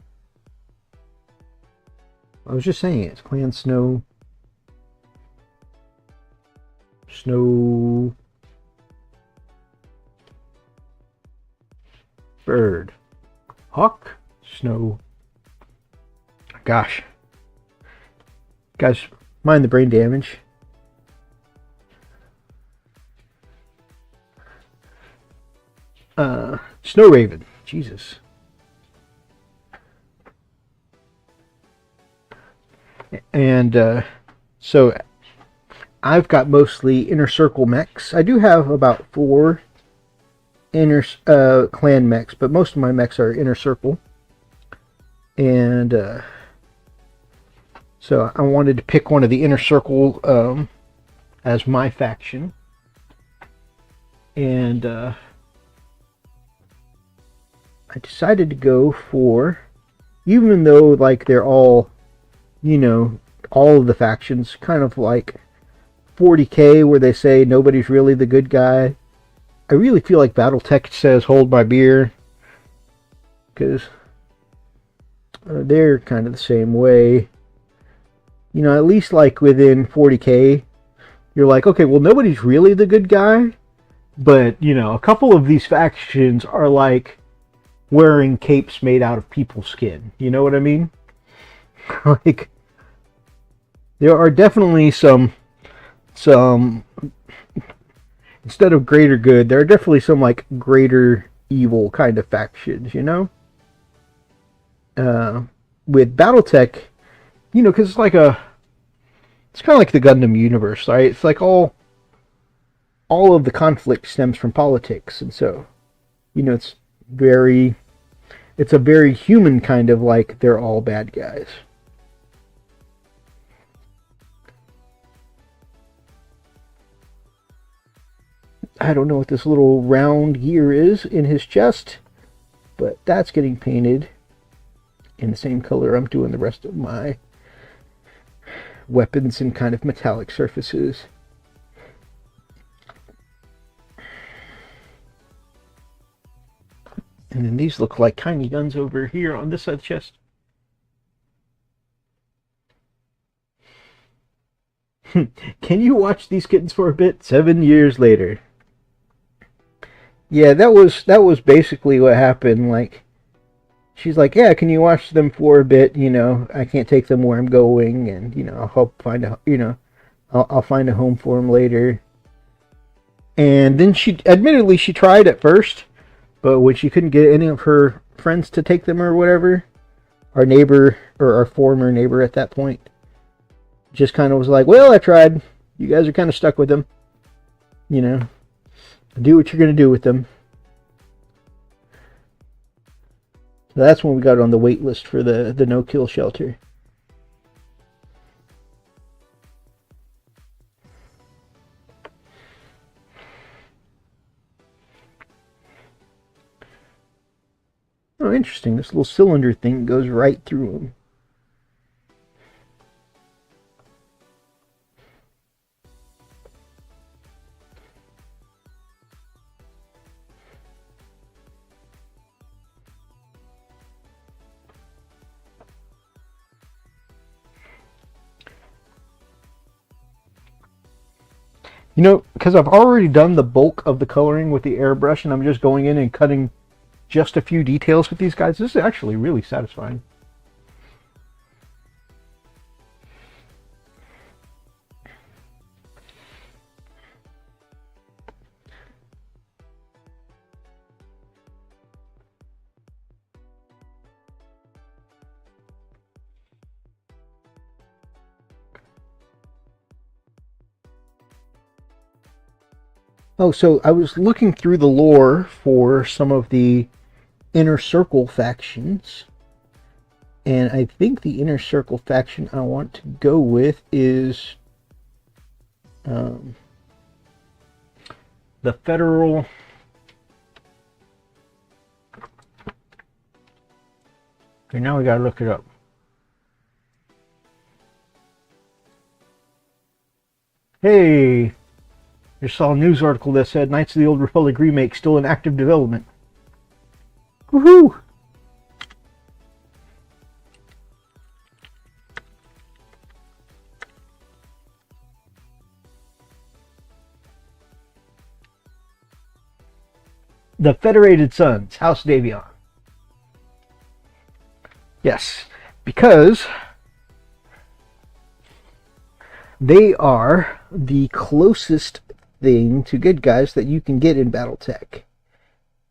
I was just saying it. It's clan snow. Snow bird. Hawk. Snow. Gosh. Guys, mind the brain damage. Snow Raven. Jesus. And so I've got mostly inner circle mechs. I do have about 4 inner clan mechs, but most of my mechs are inner circle. And so I wanted to pick one of the inner circle as my faction. And I decided to go for, even though like they're all, you know, all of the factions kind of like 40k where they say nobody's really the good guy. I really feel like Battletech says hold my beer, because they're kind of the same way. You know, at least like within 40k, you're like, okay, well, nobody's really the good guy, but, you know, a couple of these factions are like wearing capes made out of people's skin. You know what I mean? Like, there are definitely some instead of greater good, there are definitely some like greater evil kind of factions, you know? With Battletech, you know, because it's kind of like the Gundam universe, right? It's like all of the conflict stems from politics, and so, you know, it's a very human kind of like they're all bad guys. I don't know what this little round gear is in his chest, but that's getting painted in the same color I'm doing the rest of my weapons and kind of metallic surfaces. And then these look like tiny guns over here on this side of the chest. Can you watch these kittens for a bit? 7 years later. Yeah, that was basically what happened. Like, she's like, yeah, can you watch them for a bit? You know, I can't take them where I'm going, and, you know, I'll help find I'll find a home for them later. And then she tried at first, but when she couldn't get any of her friends to take them or whatever, our neighbor, or our former neighbor at that point, just kind of was like, well, I tried. You guys are kind of stuck with them. You know, do what you're going to do with them. So that's when we got on the wait list for the no-kill shelter. Oh, interesting. This little cylinder thing goes right through them. You know, because I've already done the bulk of the coloring with the airbrush, and I'm just going in and cutting just a few details with these guys, this is actually really satisfying. Oh, so I was looking through the lore for some of the Inner Circle factions, and I think the Inner Circle faction I want to go with is the Federal. Okay, now we gotta look it up. Hey, just saw a news article that said Knights of the Old Republic remake still in active development. Woohoo! The Federated Sons, House Davion. Yes, because they are the closest thing to good guys that you can get in BattleTech.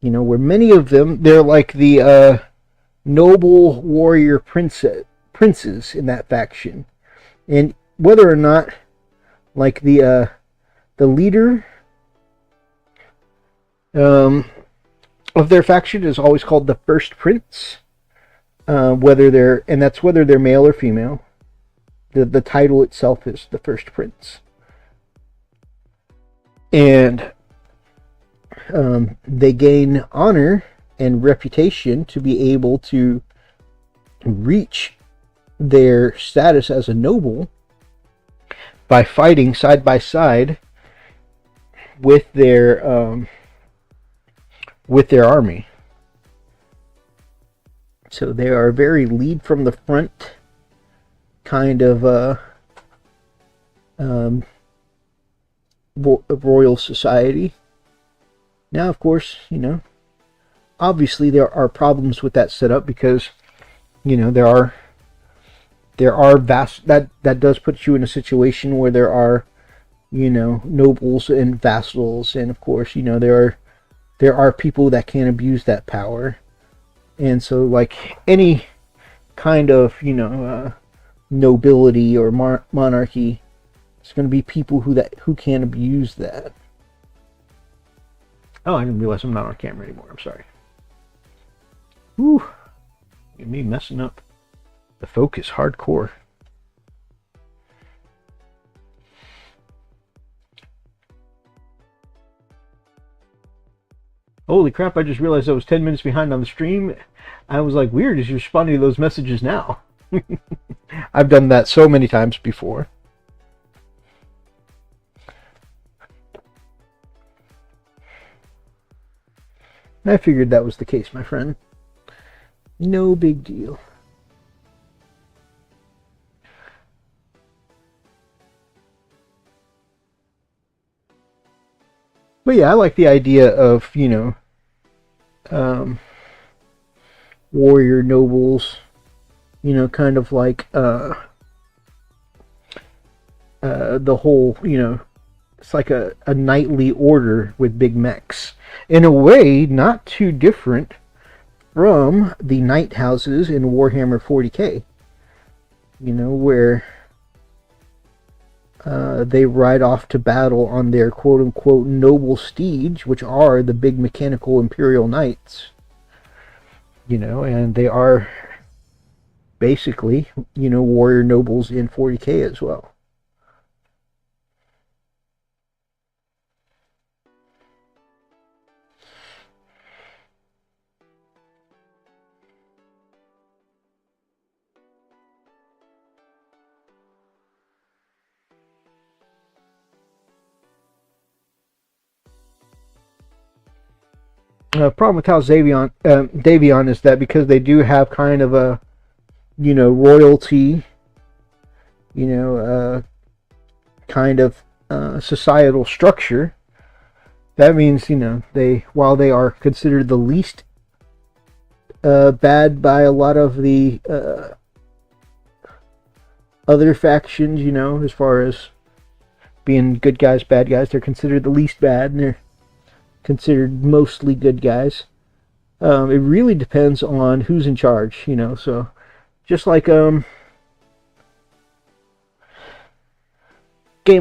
You know, where many of them, they're like the noble warrior princes in that faction. And whether or not, like the leader of their faction is always called the First Prince, whether they're male or female. The title itself is the First Prince. And they gain honor and reputation to be able to reach their status as a noble by fighting side by side with their army. So they are very lead from the front kind of royal society. Now, of course, you know, obviously there are problems with that setup because, you know, there are that does put you in a situation where there are, you know, nobles and vassals, and of course, you know, there are people that can abuse that power. And so, like any kind of, you know, nobility or monarchy, it's going to be people who can abuse that. Oh, I didn't realize I'm not on camera anymore. I'm sorry. Whew. Me messing up the focus hardcore. Holy crap, I just realized I was 10 minutes behind on the stream. I was like, weird, is he responding to those messages now? I've done that so many times before. I figured that was the case, my friend. No big deal. But yeah, I like the idea of, you know, warrior nobles, you know, kind of like the whole, you know, it's like a knightly order with big mechs. In a way, not too different from the knight houses in Warhammer 40k. You know, where they ride off to battle on their quote-unquote noble steeds, which are the big mechanical imperial knights. You know, and they are basically, you know, warrior nobles in 40k as well. Problem with House Davion is that because they do have kind of a, you know, royalty, you know, kind of societal structure, that means, you know, while they are considered the least bad by a lot of the other factions, you know, as far as being good guys, bad guys, they're considered the least bad, and they're considered mostly good guys. It really depends on who's in charge, you know. So just like Game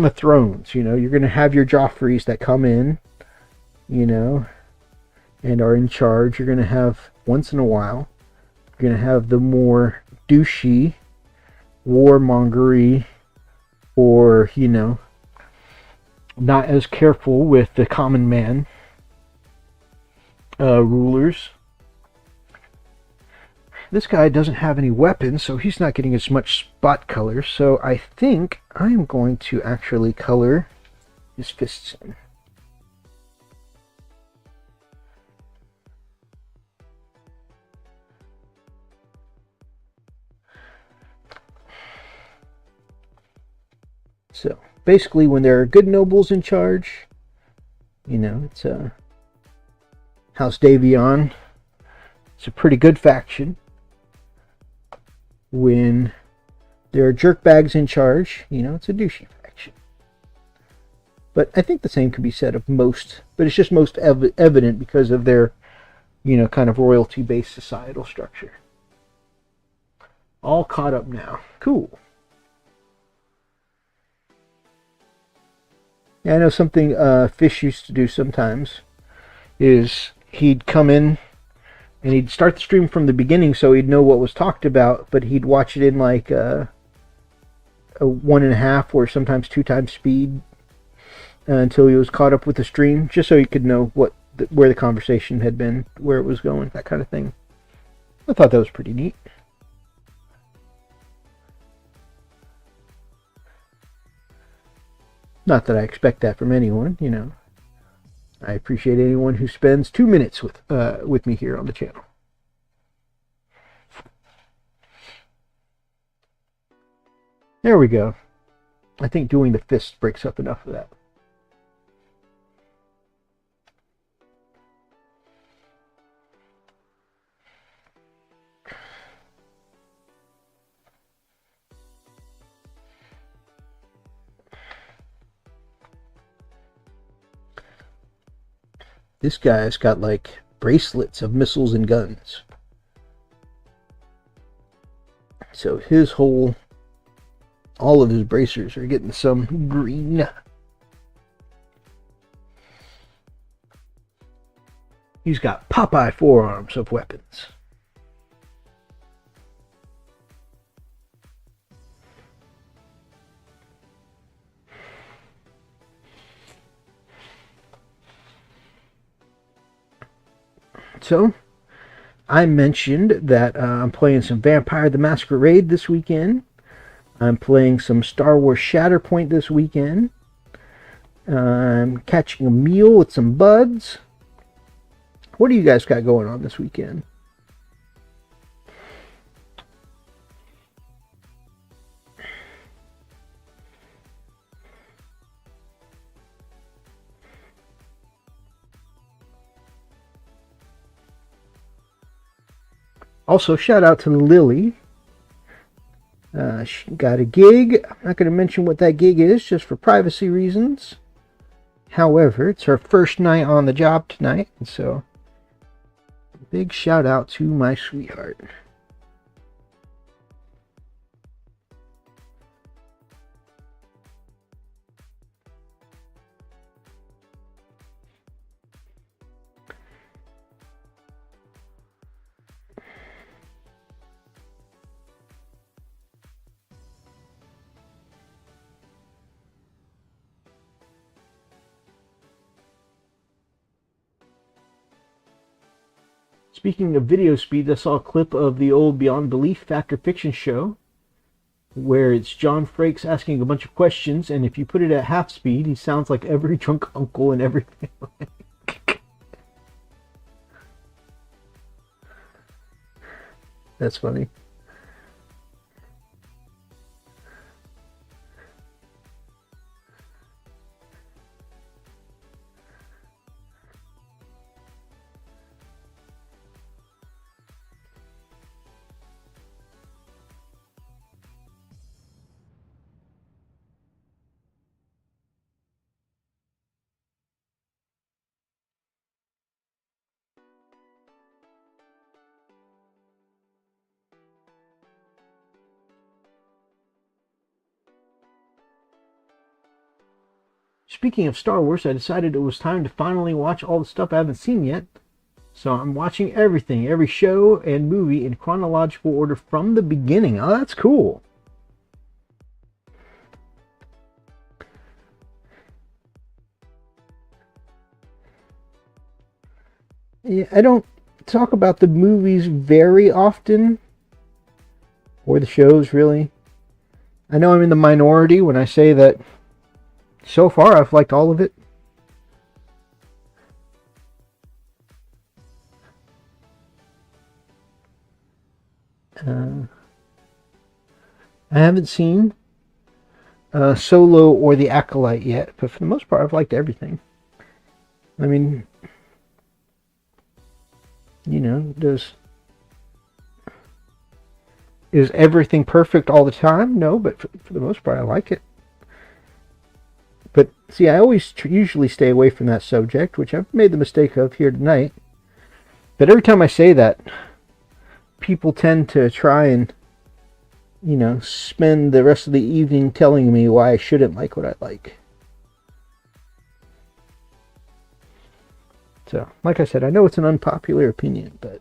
of Thrones, you know, you're gonna have your Joffreys that come in, you know, and are in charge. You're gonna have, once in a while, you're gonna have the more douchey, warmongery, or, you know, not as careful with the common man rulers. This guy doesn't have any weapons, so he's not getting as much spot color. So I think I'm going to actually color his fists in. So basically, when there are good nobles in charge, you know, it's House Davion. It's a pretty good faction. When there are jerkbags in charge, you know, it's a douchey faction. But I think the same could be said of most, but it's just most evident because of their, you know, kind of royalty-based societal structure. All caught up now. Cool. Yeah, I know something Fish used to do sometimes is he'd come in and he'd start the stream from the beginning so he'd know what was talked about, but he'd watch it in like a 1.5 or sometimes 2 times speed until he was caught up with the stream, just so he could know where the conversation had been, where it was going, that kind of thing. I thought that was pretty neat. Not that I expect that from anyone, you know. I appreciate anyone who spends 2 minutes with me here on the channel. There we go. I think doing the fist breaks up enough of that. This guy's got like bracelets of missiles and guns. So all of his bracers are getting some green. He's got Popeye forearms of weapons. So, I mentioned that I'm playing some Vampire the Masquerade this weekend. I'm playing some Star Wars Shatterpoint this weekend. I'm catching a meal with some buds. What do you guys got going on this weekend? Also, shout out to Lily. She got a gig. I'm not going to mention what that gig is, just for privacy reasons. However, it's her first night on the job tonight, and so big shout out to my sweetheart. Speaking of video speeds, I saw a clip of the old Beyond Belief Fact or Fiction show where it's John Frakes asking a bunch of questions, and if you put it at half speed, he sounds like every drunk uncle in every family. That's funny. Speaking of Star Wars, I decided it was time to finally watch all the stuff I haven't seen yet. So I'm watching everything, every show and movie in chronological order from the beginning. Oh, that's cool. Yeah, I don't talk about the movies very often, or the shows, really. I know I'm in the minority when I say that so far I've liked all of it. I haven't seen Solo or The Acolyte yet, but for the most part I've liked everything. I mean, you know, is everything perfect all the time? No, but for the most part I like it. But see, I always usually stay away from that subject, which I've made the mistake of here tonight. But every time I say that, people tend to try and, you know, spend the rest of the evening telling me why I shouldn't like what I like. So, like I said, I know it's an unpopular opinion, but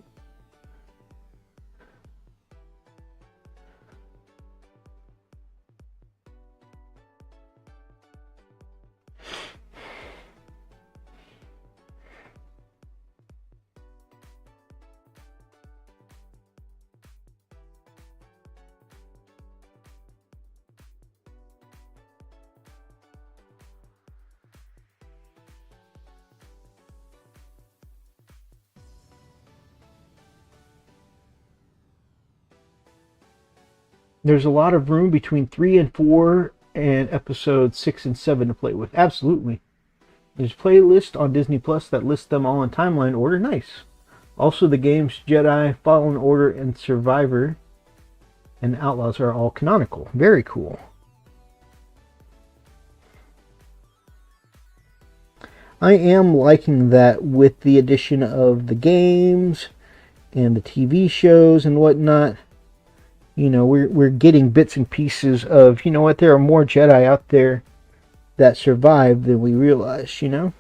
there's a lot of room between 3 and 4 and episodes 6 and 7 to play with. Absolutely. There's a playlist on Disney Plus that lists them all in timeline order. Nice. Also, the games Jedi, Fallen Order, and Survivor and Outlaws are all canonical. Very cool. I am liking that with the addition of the games and the TV shows and whatnot. You know, we're getting bits and pieces of, you know what, there are more Jedi out there that survive than we realize, you know?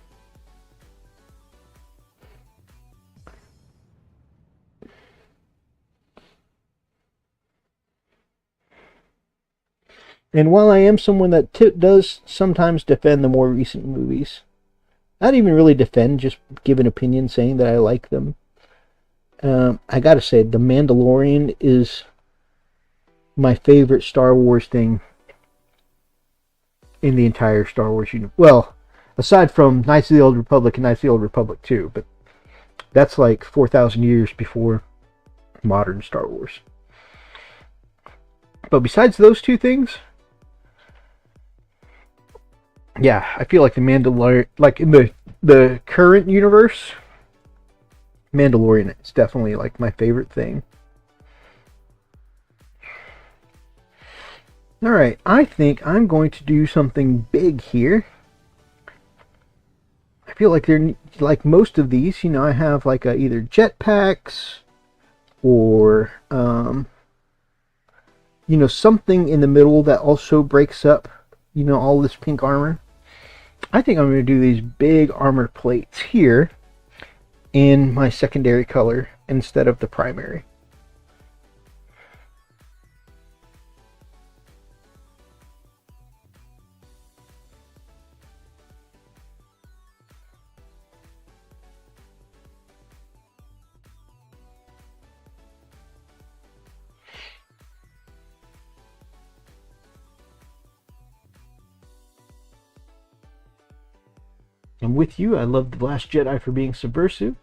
And while I am someone that does sometimes defend the more recent movies, not even really defend, just give an opinion saying that I like them. I gotta say, The Mandalorian is my favorite Star Wars thing in the entire Star Wars universe. Well, aside from Knights of the Old Republic and Knights of the Old Republic 2, but that's like 4,000 years before modern Star Wars. But besides those two things, yeah, I feel like the Mandalorian, like in the current universe, Mandalorian is definitely like my favorite thing. Alright, I think I'm going to do something big here. I feel like they're like most of these, you know, I have like either jetpacks or, you know, something in the middle that also breaks up, you know, all this pink armor. I think I'm going to do these big armor plates here in my secondary color instead of the primary. I'm with you. I love The Last Jedi for being subversive.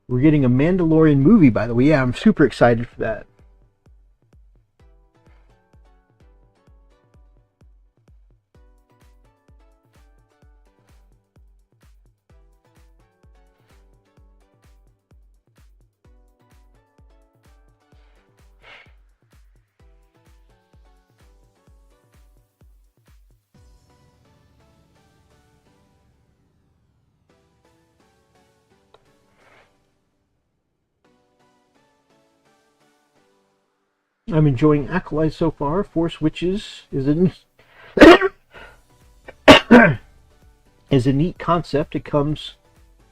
We're getting a Mandalorian movie, by the way. Yeah, I'm super excited for that. I'm enjoying Acolyte so far. Force Witches is is a neat concept. It comes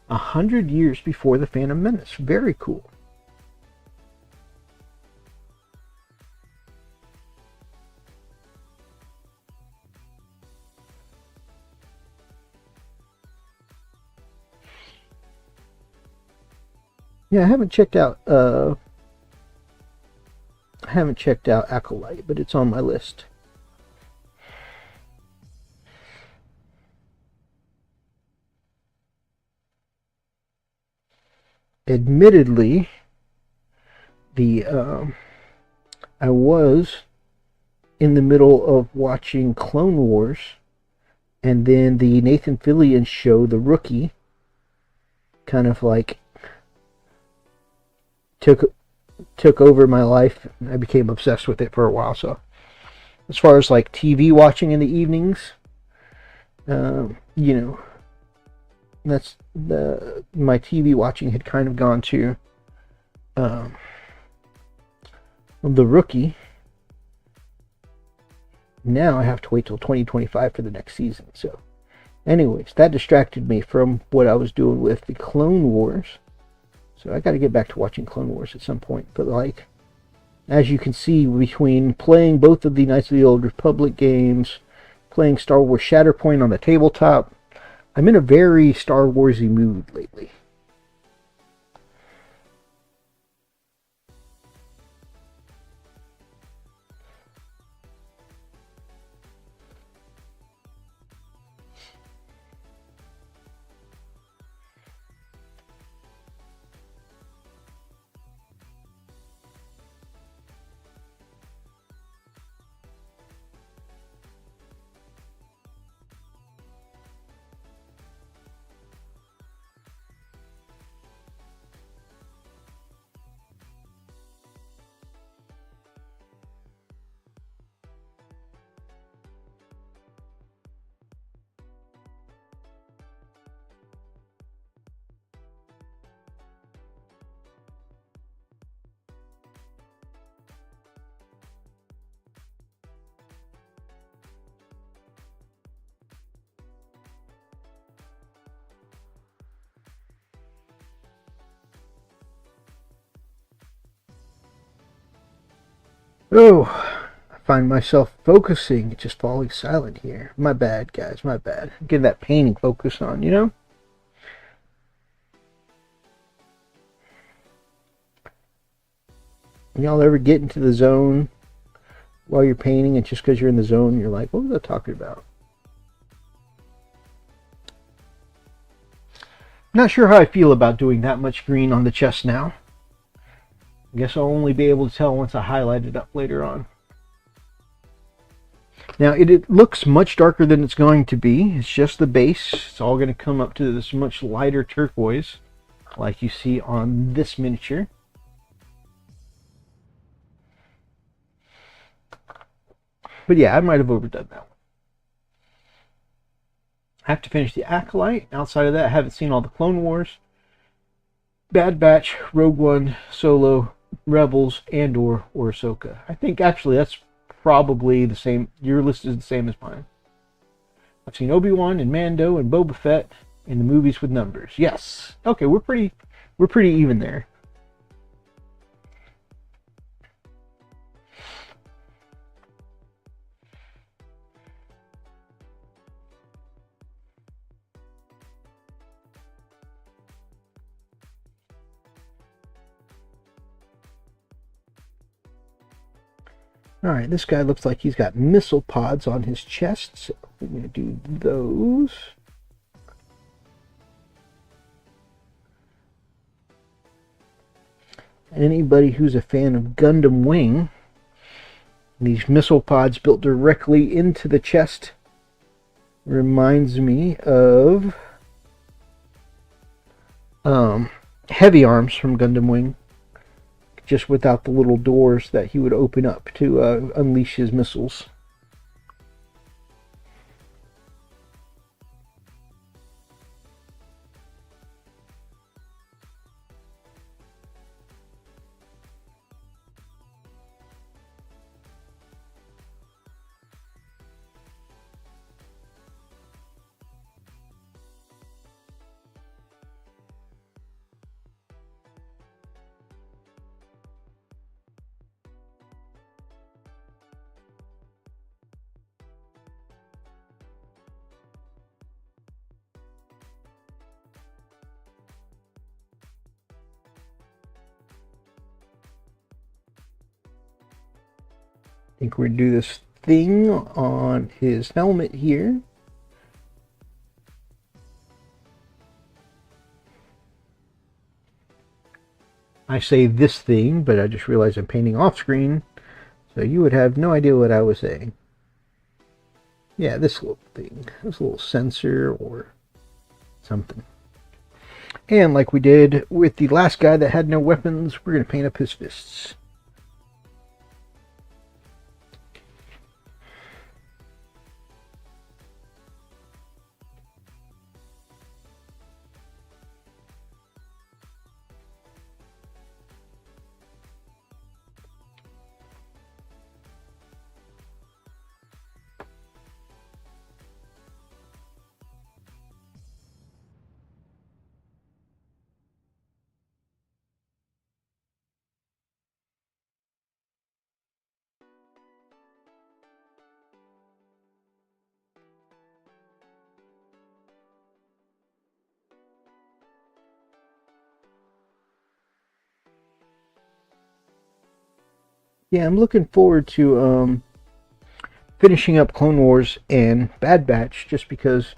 100 years before the Phantom Menace. Very cool. Yeah, I haven't checked out Acolyte, but it's on my list. Admittedly, the I was in the middle of watching Clone Wars, and then the Nathan Fillion show, The Rookie, kind of like took over my life. I became obsessed with it for a while. So, as far as like TV watching in the evenings, you know, that's my TV watching had kind of gone to The Rookie. Now I have to wait till 2025 for the next season. So, anyways, that distracted me from what I was doing with the Clone Wars. So I got to get back to watching Clone Wars at some point. But like, as you can see, between playing both of the Knights of the Old Republic games, playing Star Wars Shatterpoint on the tabletop, I'm in a very Star Warsy mood lately. Oh, I find myself focusing, just falling silent here. My bad, guys, my bad. Get that painting focus on, you know? Y'all ever get into the zone while you're painting, and just because you're in the zone, you're like, what was I talking about? Not sure how I feel about doing that much green on the chest now. I guess I'll only be able to tell once I highlight it up later on. Now, it looks much darker than it's going to be. It's just the base. It's all going to come up to this much lighter turquoise, like you see on this miniature. But yeah, I might have overdone that one. I have to finish the Acolyte. Outside of that, I haven't seen all the Clone Wars, Bad Batch, Rogue One, Solo, Rebels, Andor, or Ahsoka. I think actually that's probably the same. Your list is the same as mine. I've seen Obi-Wan and Mando and Boba Fett in the movies with numbers. Yes. Okay, we're pretty even there. Alright, this guy looks like he's got missile pods on his chest, so we're going to do those. Anybody who's a fan of Gundam Wing, these missile pods built directly into the chest reminds me of Heavy Arms from Gundam Wing, just without the little doors that he would open up to unleash his missiles. think we're going to do this thing on his helmet here. I say this thing, but I just realized I'm painting off screen, so you would have no idea what I was saying. Yeah, this little thing, this little sensor or something. And like we did with the last guy that had no weapons, we're going to paint up his fists. Yeah, I'm looking forward to finishing up Clone Wars and Bad Batch, just because,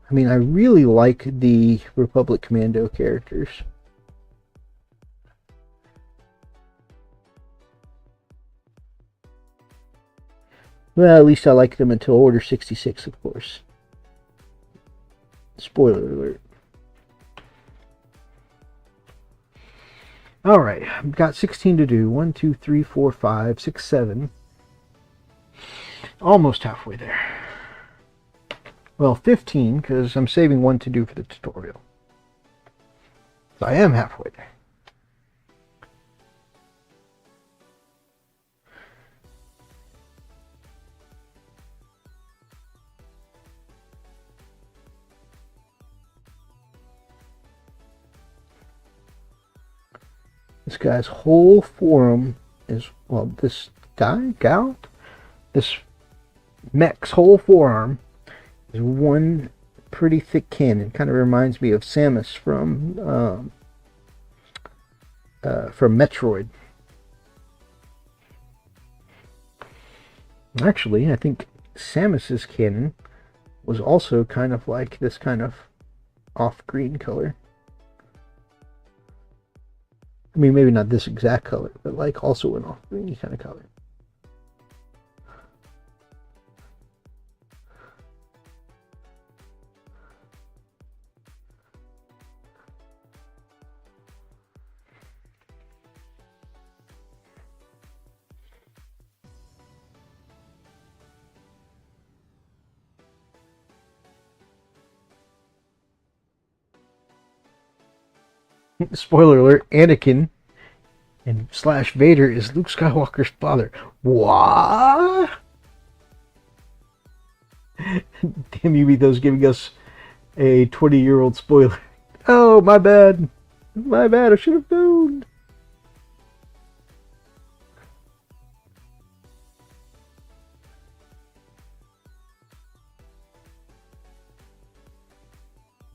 I mean, I really like the Republic Commando characters. Well, at least I like them until Order 66, of course. Spoiler alert. Alright, I've got 16 to do. 1, 2, 3, 4, 5, 6, 7. Almost halfway there. Well, 15, because I'm saving 1 to do for the tutorial. So I am halfway there. This guy's whole forearm is, well, this gal, this mech's whole forearm is one pretty thick cannon. Kind of reminds me of Samus from Metroid. Actually, I think Samus's cannon was also kind of like this kind of off-green color. I mean, maybe not this exact color, but like also an off-greeny kind of color. Spoiler alert, Anakin and / Vader is Luke Skywalker's father. What? Damn you, those giving us a 20-year-old spoiler. Oh, my bad. My bad, I should have known.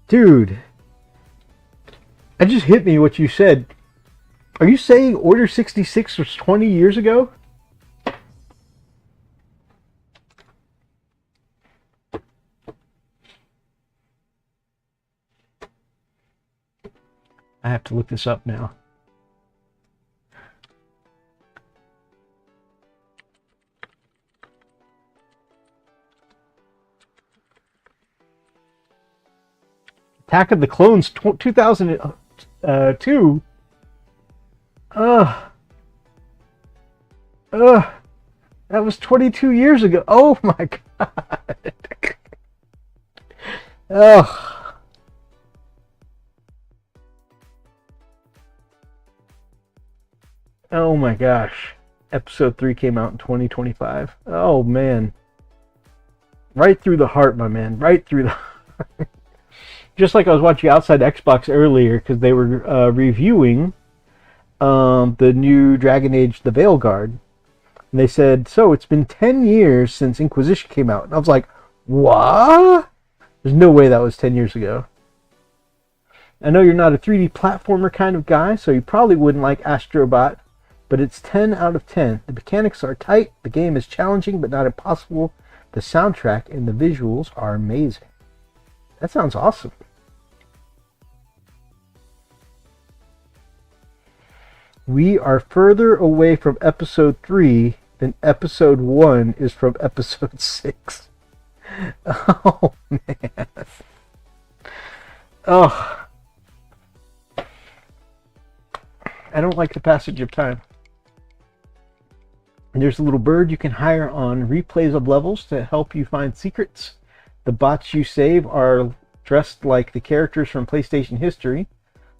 Dude. It just hit me what you said. Are you saying Order 66 was 20 years ago? I have to look this up now. Attack of the Clones 2002. That was 22 years ago. Oh my god. Ugh. Oh my gosh. Episode 3 came out in 2025. Oh man. Right through the heart, my man. Right through the heart. Just like I was watching Outside Xbox earlier, because they were reviewing the new Dragon Age The Veilguard. And they said, so it's been 10 years since Inquisition came out. And I was like, what? There's no way that was 10 years ago. I know you're not a 3D platformer kind of guy, so you probably wouldn't like Astrobot. but it's 10 out of 10. The mechanics are tight, the game is challenging but not impossible. The soundtrack and the visuals are amazing. That sounds awesome. We are further away from episode 3 than episode 1 is from episode 6. Oh, man. Oh. I don't like the passage of time. There's a little bird you can hire on replays of levels to help you find secrets. The bots you save are dressed like the characters from PlayStation history,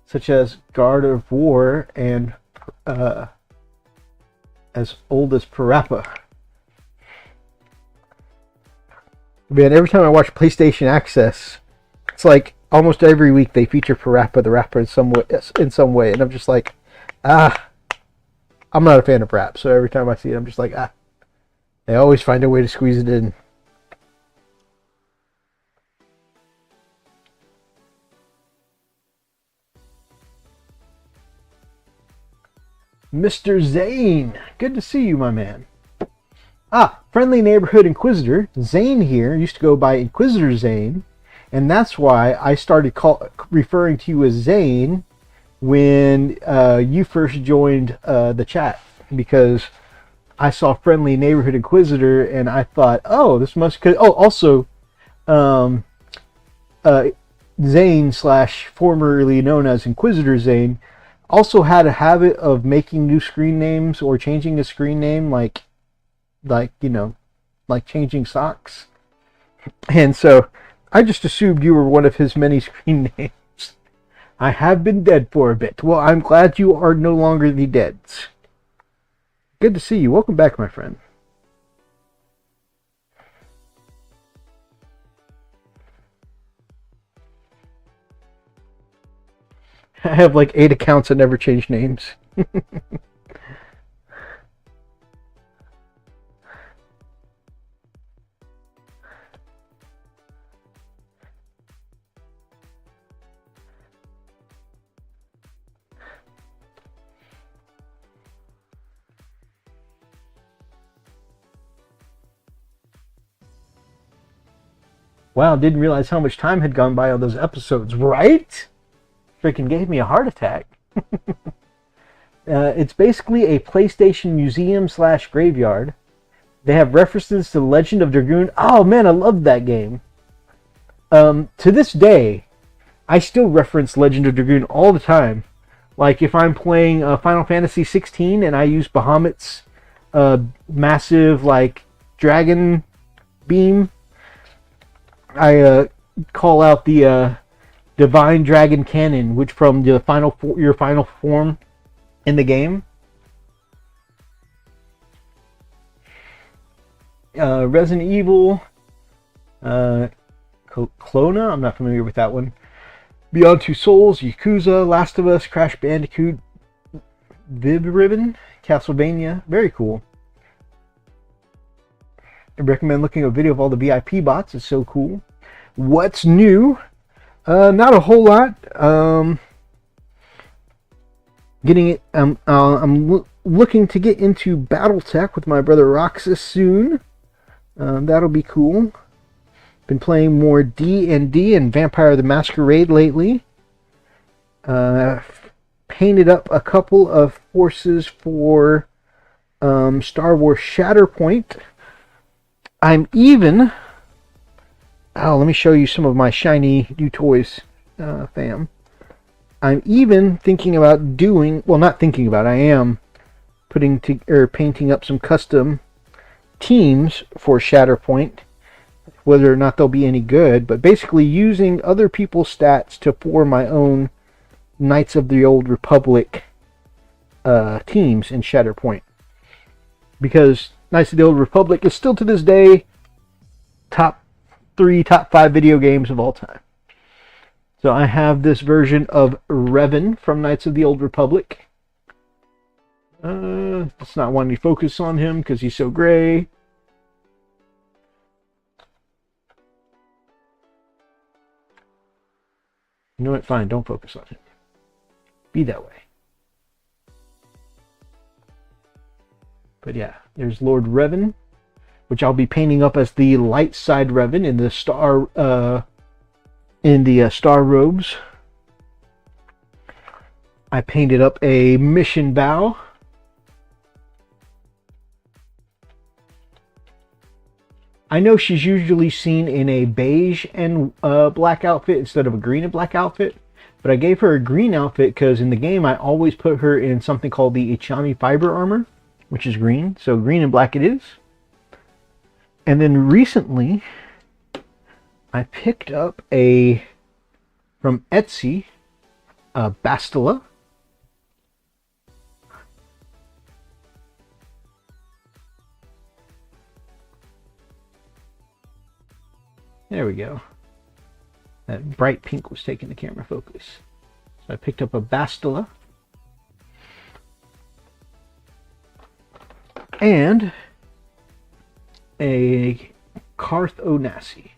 such as God of War and as old as Parappa. Man, every time I watch PlayStation Access, it's like almost every week they feature Parappa the Rapper in some way, and I'm just like, I'm not a fan of rap, so every time I see it, I'm just like, they always find a way to squeeze it in. Mr. Zane, good to see you, my man. Friendly neighborhood Inquisitor, Zane here, used to go by Inquisitor Zane, and that's why I started referring to you as Zane when you first joined the chat, because I saw Friendly Neighborhood Inquisitor and I thought, oh, this must... also, Zane / formerly known as Inquisitor Zane also had a habit of making new screen names or changing a screen name like changing socks. And so I just assumed you were one of his many screen names. I have been dead for a bit. Well, I'm glad you are no longer the deads. Good to see you. Welcome back, my friend. I have like 8 accounts that never change names. Wow, didn't realize how much time had gone by on those episodes, right? Freaking gave me a heart attack. It's basically a PlayStation museum / graveyard. They have references to Legend of Dragoon. Oh man, I love that game. To this day, I still reference Legend of Dragoon all the time. Like if I'm playing Final Fantasy 16 and I use Bahamut's massive dragon beam, I call out the Divine Dragon Cannon, which from the your final form in the game. Resident Evil, Clona, I'm not familiar with that one. Beyond Two Souls, Yakuza, Last of Us, Crash Bandicoot, Vib Ribbon, Castlevania, very cool. I recommend looking at a video of all the VIP bots, it's so cool. What's new? Not a whole lot. I'm looking to get into BattleTech with my brother Roxas soon. That'll be cool. Been playing more D&D and Vampire the Masquerade lately. Painted up a couple of forces for Star Wars Shatterpoint. I'm even... let me show you some of my shiny new toys, fam. I'm even thinking about doing... Well, not thinking about. I am painting up some custom teams for Shatterpoint. Whether or not they'll be any good, but basically using other people's stats to form my own Knights of the Old Republic teams in Shatterpoint. Because Knights of the Old Republic is still to this day top 5 video games of all time. So I have this version of Revan from Knights of the Old Republic. It's not wanting to focus on him because he's so gray. You know what? Fine, don't focus on him. Be that way. But yeah, there's Lord Revan, which I'll be painting up as the light side Revan in the star robes. I painted up a mission bow. I know she's usually seen in a beige and black outfit instead of a green and black outfit, but I gave her a green outfit because in the game I always put her in something called the Ichami fiber armor, which is green, so green and black it is. And then recently I picked up from Etsy, a Bastila. There we go. That bright pink was taking the camera focus. So I picked up a Bastila. And a Karth Onasi.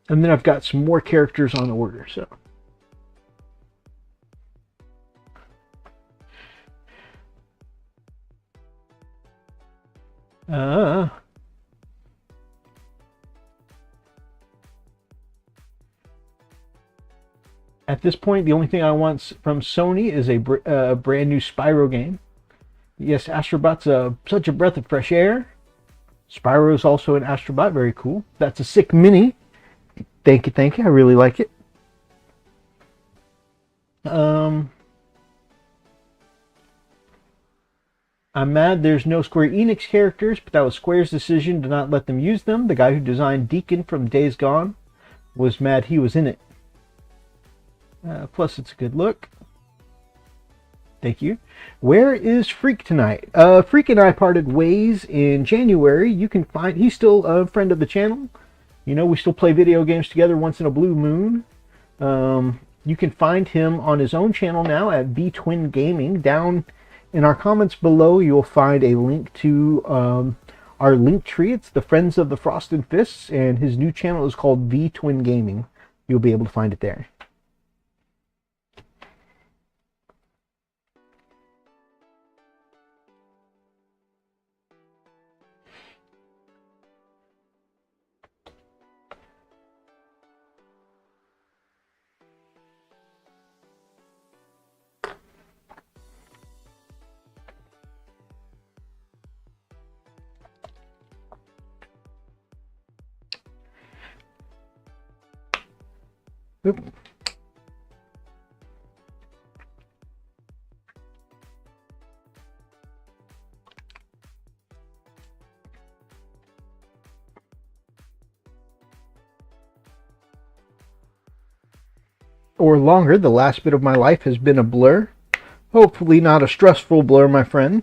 And then I've got some more characters on order, so. At this point, the only thing I want from Sony is a brand new Spyro game. Yes, Astrobot's such a breath of fresh air. Spyro is also an Astrobot, very cool. That's a sick mini. Thank you, I really like it. I'm mad there's no Square Enix characters, but that was Square's decision to not let them use them. The guy who designed Deacon from Days Gone was mad he was in it. Plus, it's a good look. Thank you. Where is Freak tonight? Freak and I parted ways in January. You can find... He's still a friend of the channel. You know, we still play video games together once in a blue moon. You can find him on his own channel now at vTwin Gaming. Down in our comments below, you'll find a link to our link tree. It's the Friends of the Frost and Fists, and his new channel is called vTwin Gaming. You'll be able to find it there. Oop. Or longer, the last bit of my life has been a blur. Hopefully not a stressful blur, my friend.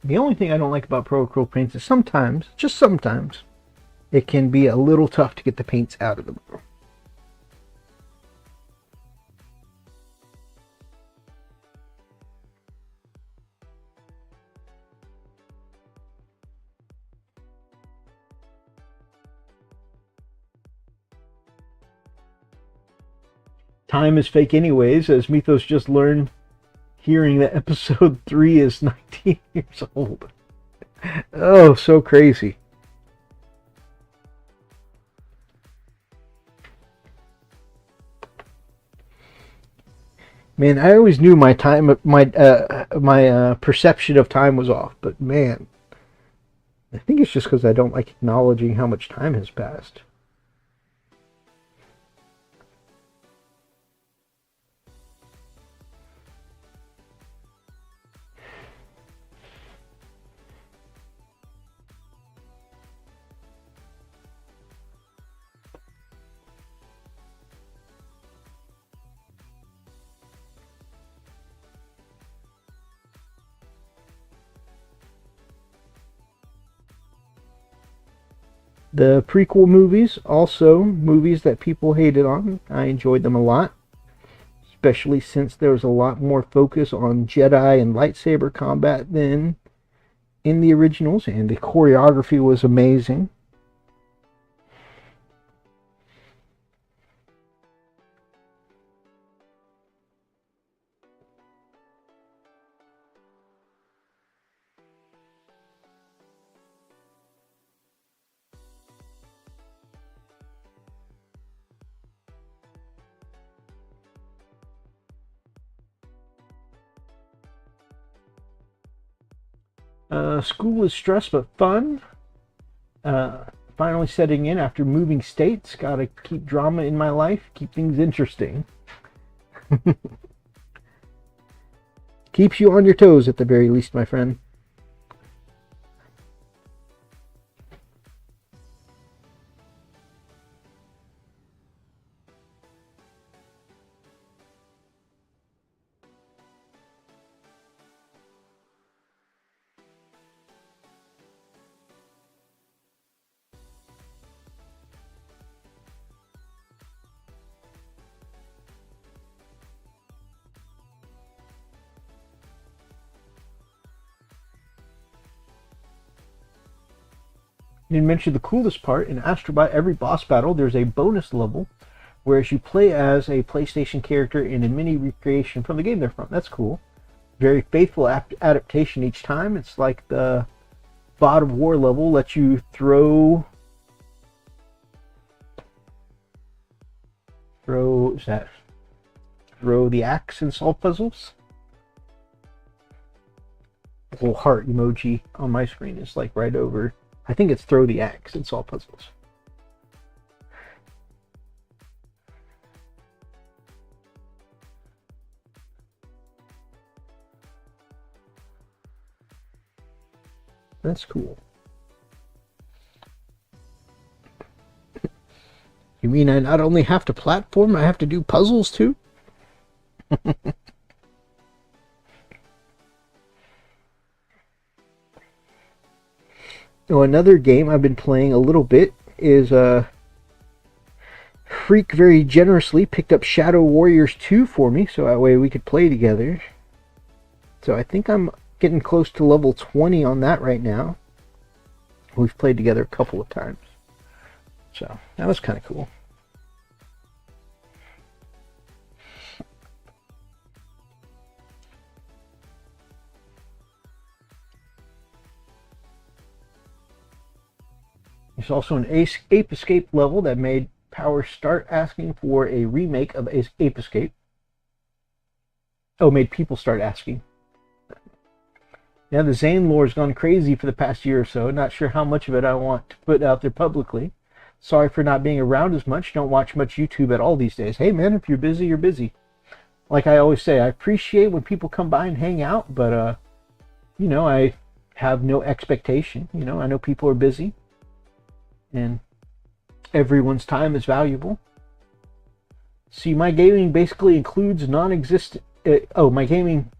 The only thing I don't like about Pro Acrylic paints is sometimes, just sometimes, it can be a little tough to get the paints out of the bottle. Time is fake anyways, as Mythos just learned hearing that episode 3 is 19 years old. Oh, so crazy. Man, I always knew my time, my perception of time was off, but man, I think it's just because I don't like acknowledging how much time has passed. The prequel movies, also movies that people hated on. I enjoyed them a lot, especially since there was a lot more focus on Jedi and lightsaber combat than in the originals, and the choreography was amazing. School is stress but fun. Finally setting in after moving states. Gotta keep drama in my life, keep things interesting. Keeps you on your toes at the very least, my friend. You didn't mention the coolest part. In Astrobot, every boss battle, there's a bonus level, whereas you play as a PlayStation character in a mini recreation from the game they're from. That's cool. Very faithful adaptation each time. It's like the God of War level lets you throw the axe and solve puzzles. The little heart emoji on my screen is like right over. I think it's throw the axe and solve puzzles. That's cool. You mean I not only have to platform, I have to do puzzles too? Oh, another game I've been playing a little bit is Freak very generously picked up Shadow Warriors 2 for me, so that way we could play together. So I think I'm getting close to level 20 on that right now. We've played together a couple of times. So that was kind of cool. There's also an Ape Escape level that made Power start asking for a remake of Ape Escape. Oh, made people start asking. Now the Zane lore's gone crazy for the past year or so. Not sure how much of it I want to put out there publicly. Sorry for not being around as much. Don't watch much YouTube at all these days. Hey man, if you're busy, you're busy. Like I always say, I appreciate when people come by and hang out, but you know, I have no expectation. You know, I know people are busy. And everyone's time is valuable. See, my gaming basically includes non-existent. My gaming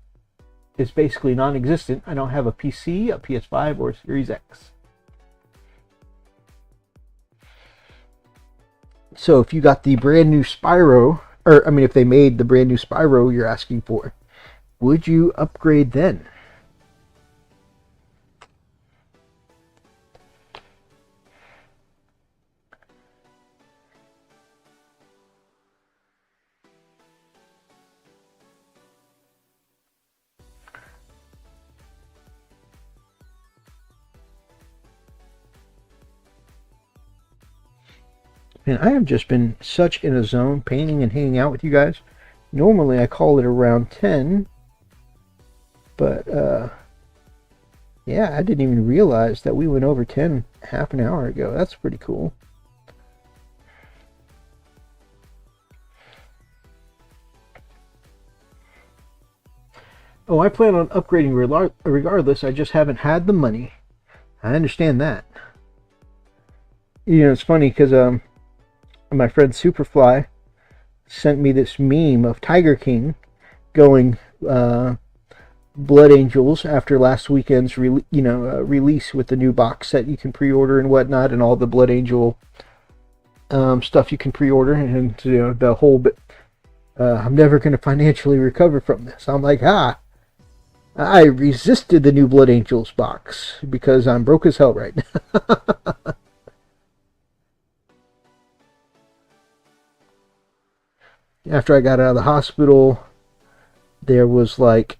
is basically non-existent. I don't have a PC, a PS5, or a Series X. So if you got the brand new Spyro, or I mean, if they made the brand new Spyro you're asking for, would you upgrade then? And I have just been such in a zone, painting and hanging out with you guys. Normally I call it around 10. But, yeah, I didn't even realize that we went over 10 half an hour ago. That's pretty cool. Oh, I plan on upgrading regardless. I just haven't had the money. I understand that. You know, it's funny because, my friend Superfly sent me this meme of Tiger King going, Blood Angels after last weekend's release with the new box set you can pre-order and whatnot, and all the Blood Angel stuff you can pre-order, and the whole bit. I'm never going to financially recover from this. I'm like, I resisted the new Blood Angels box because I'm broke as hell right now. After I got out of the hospital, there was like,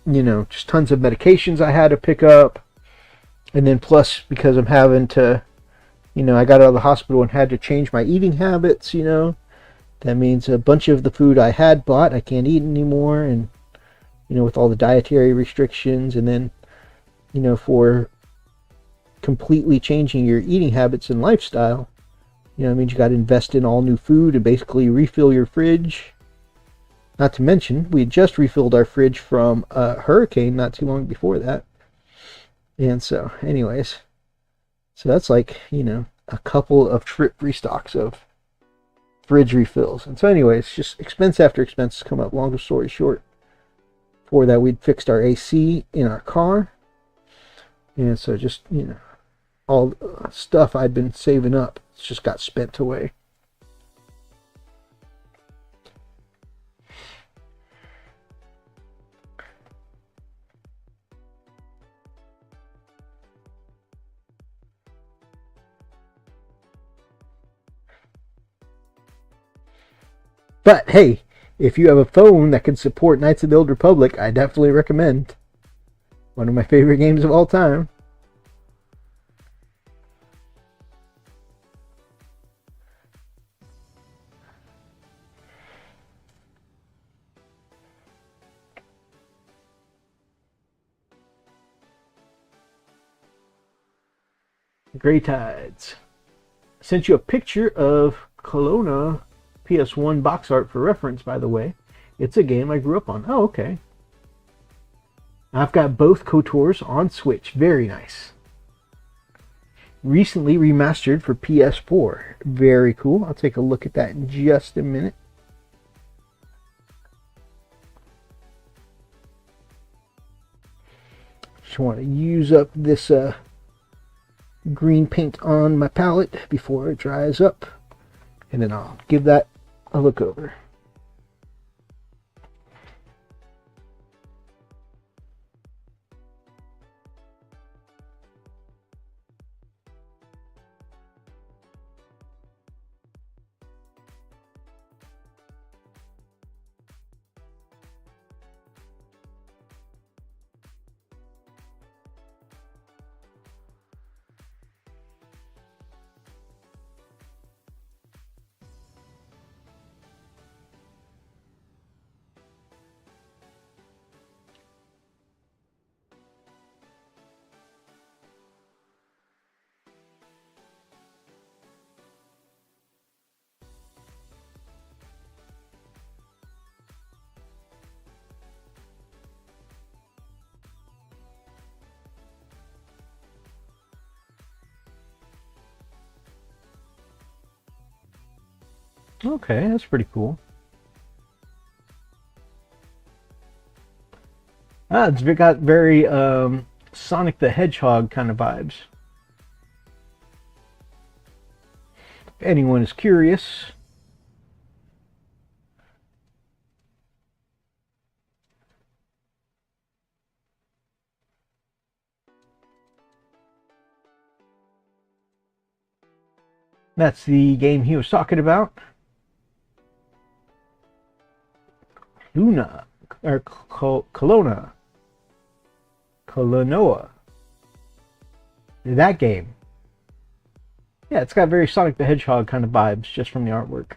just tons of medications I had to pick up. And then plus, because I'm having to, I got out of the hospital and had to change my eating habits, That means a bunch of the food I had bought, I can't eat anymore. And, with all the dietary restrictions. And then, for completely changing your eating habits and lifestyle, it means you got to invest in all new food and basically refill your fridge. Not to mention, we had just refilled our fridge from a hurricane not too long before that. And so, anyways, so that's like, a couple of trip restocks of fridge refills. And so anyways, just expense after expense come up. Long story short, for that we'd fixed our AC in our car. And so just, all the stuff I'd been saving up just got spent away. But hey, if you have a phone that can support Knights of the Old Republic, I definitely recommend. One of my favorite games of all time. Grey Tides. I sent you a picture of Kelowna PS1 box art for reference, by the way. It's a game I grew up on. Oh, okay. I've got both KOTORs on Switch. Very nice. Recently remastered for PS4. Very cool. I'll take a look at that in just a minute. Just want to use up this green paint on my palette before it dries up, and then I'll give that a look over. Okay, that's pretty cool. It's got very Sonic the Hedgehog kind of vibes. If anyone is curious, that's the game he was talking about. Luna, or Kelowna. Kelowna. That game. Yeah, it's got very Sonic the Hedgehog kind of vibes just from the artwork.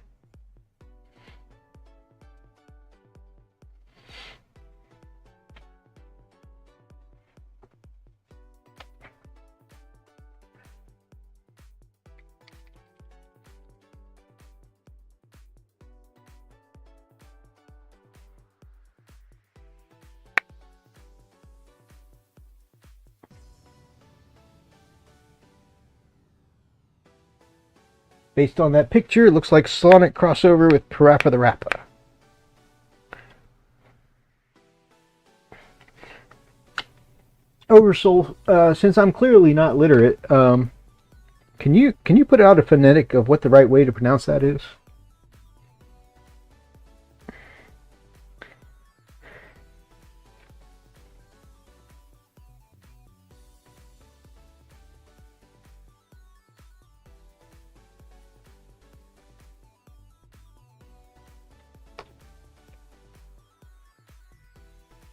Based on that picture, it looks like Sonic crossover with Parappa the Rapper. Oversoul, since I'm clearly not literate, can you put out a phonetic of what the right way to pronounce that is?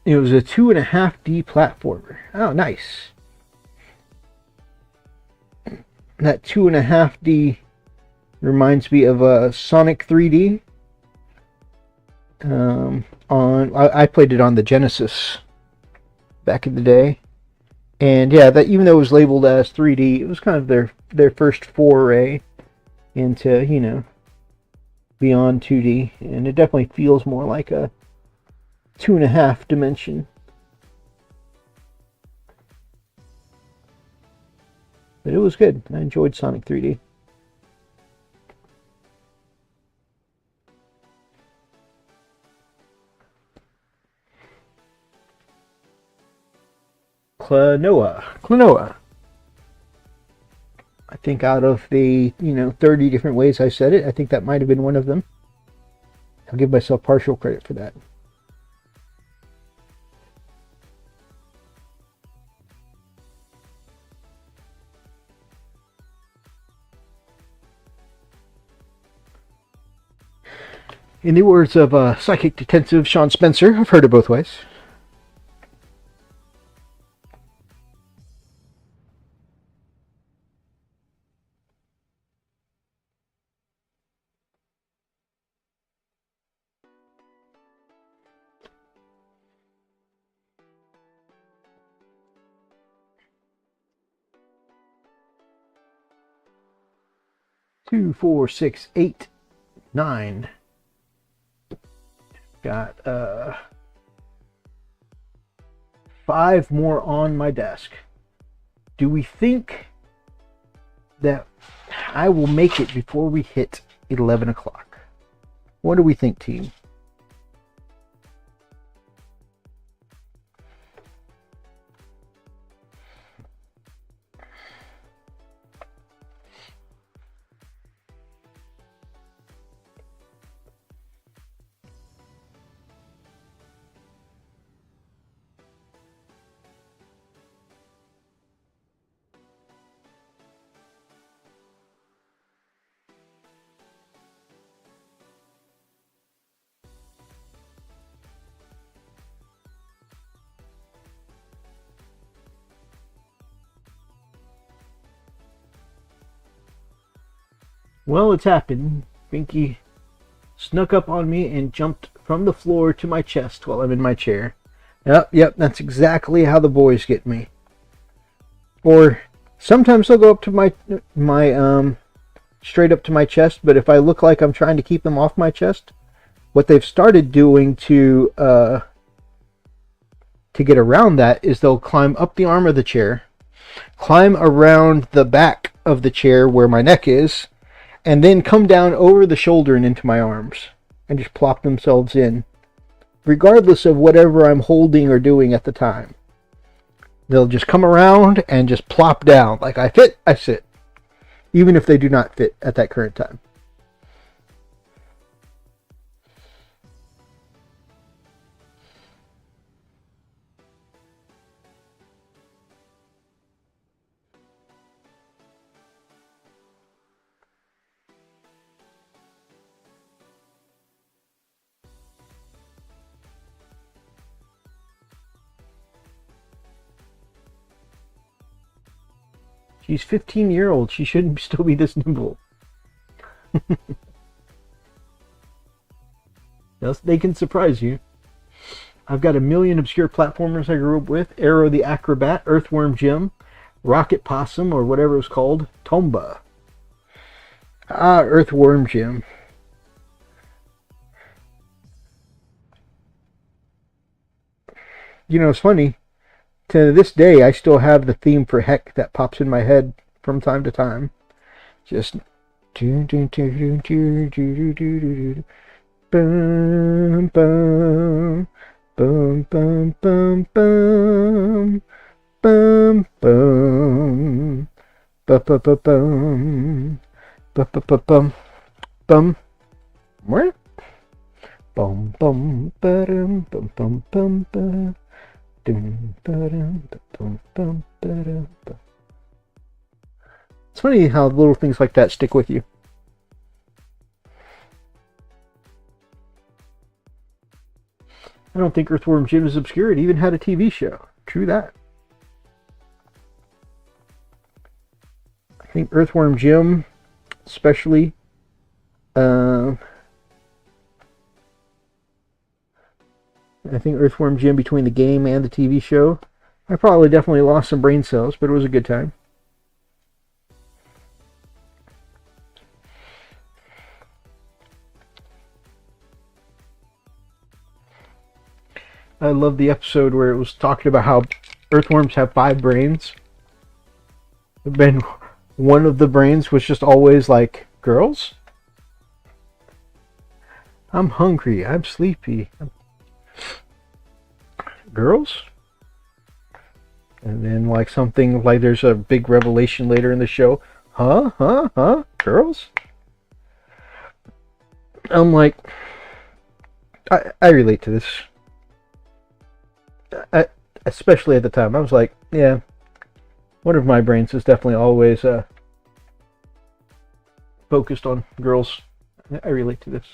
It was a 2.5D platformer. Oh, nice. That 2.5D reminds me of a Sonic 3D. I played it on the Genesis back in the day, and yeah, that even though it was labeled as 3D, it was kind of their first foray into, you know, beyond 2D, and it definitely feels more like a 2.5 dimension. But it was good. I enjoyed Sonic 3D. Klonoa. I think out of the 30 different ways I said it, I think that might have been one of them. I'll give myself partial credit for that. In the words of psychic detective Sean Spencer, I've heard it both ways. Two, 4, 6, 8, 9. Got 5 more on my desk. Do we think that I will make it before we hit 11 o'clock? What do we think, team? Well, it's happened. Binky snuck up on me and jumped from the floor to my chest while I'm in my chair. Yep, that's exactly how the boys get me. Or sometimes they'll go up to my straight up to my chest, but if I look like I'm trying to keep them off my chest, what they've started doing to get around that is they'll climb up the arm of the chair, climb around the back of the chair where my neck is, and then come down over the shoulder and into my arms and just plop themselves in, regardless of whatever I'm holding or doing at the time. They'll just come around and just plop down. Like, I fit, I sit, even if they do not fit at that current time. She's 15-year-old. She shouldn't still be this nimble. Yes, they can surprise you. I've got a million obscure platformers I grew up with. Arrow the Acrobat, Earthworm Jim, Rocket Possum, or whatever it was called. Tomba. Earthworm Jim. You know, it's funny. To this day, I still have the theme for Heck that pops in my head from time to time. Just boom, boom, boom, boom, boom, boom, bum bum ba ba ba bum ba ba ba bum bum what bum bum ba dum bum bum bum ba dum ba dum bum bum ba dum. It's funny how little things like that stick with you. I don't think Earthworm Jim is obscure. It even had a TV show. True that. I think Earthworm Jim, especially, I think Earthworm Jim, between the game and the TV show, I probably definitely lost some brain cells, but it was a good time. I love the episode where it was talking about how earthworms have 5 brains. Then one of the brains was just always like, girls? I'm hungry. I'm sleepy. Girls? And then like something like there's a big revelation later in the show. Huh? Girls? I'm like, I relate to this. Especially at the time, I was like, yeah, one of my brains is definitely always focused on girls. I relate to this.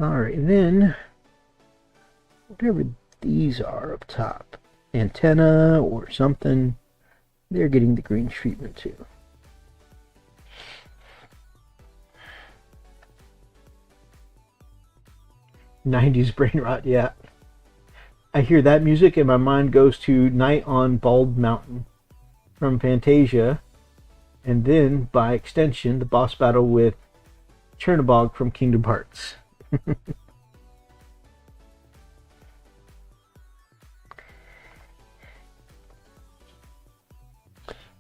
Alright, then whatever these are up top, antenna or something, they're getting the green treatment too. '90s brain rot, yeah. I hear that music and my mind goes to Night on Bald Mountain from Fantasia, and then by extension the boss battle with Chernobog from Kingdom Hearts.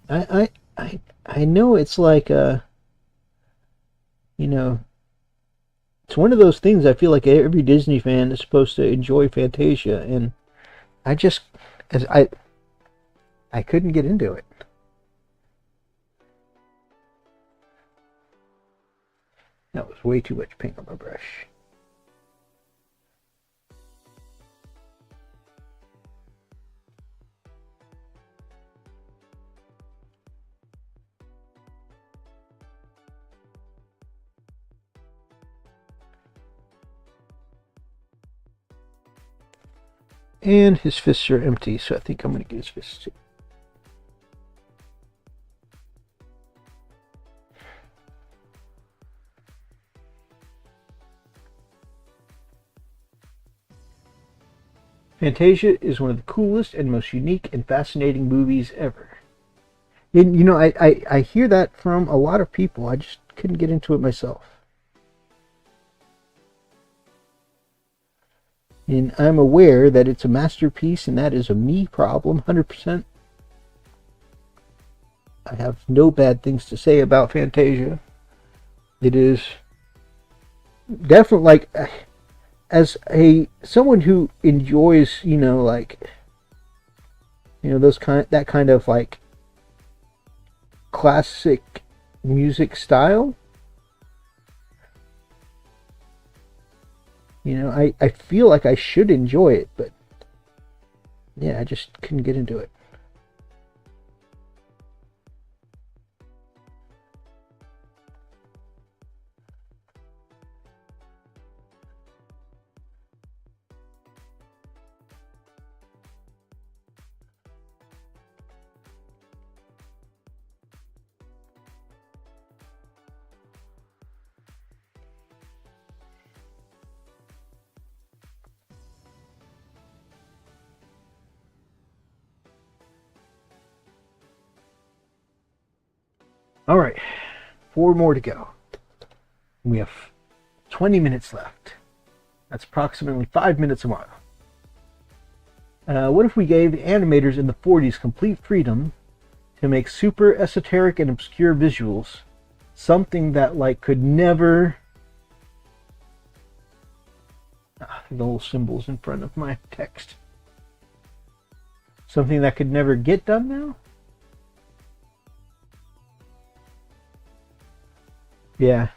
I know it's like you know, it's one of those things. I feel like every Disney fan is supposed to enjoy Fantasia, and I just as I couldn't get into it. That was way too much paint on my brush. And his fists are empty, so I think I'm going to get his fists too. Fantasia is one of the coolest and most unique and fascinating movies ever. And, you know, I hear that from a lot of people. I just couldn't get into it myself. And I'm aware that it's a masterpiece, and that is a me problem, 100%. I have no bad things to say about Fantasia. It is definitely, like, as someone who enjoys, you know, like, you know, that kind of like classic music style. You know, I feel like I should enjoy it, but yeah, I just couldn't get into it. All right, 4 more to go. We have 20 minutes left. That's approximately 5 minutes a mile. What if we gave animators in the 40s complete freedom to make super esoteric and obscure visuals? Something that like could never... the little symbols in front of my text. Something that could never get done now? Yeah.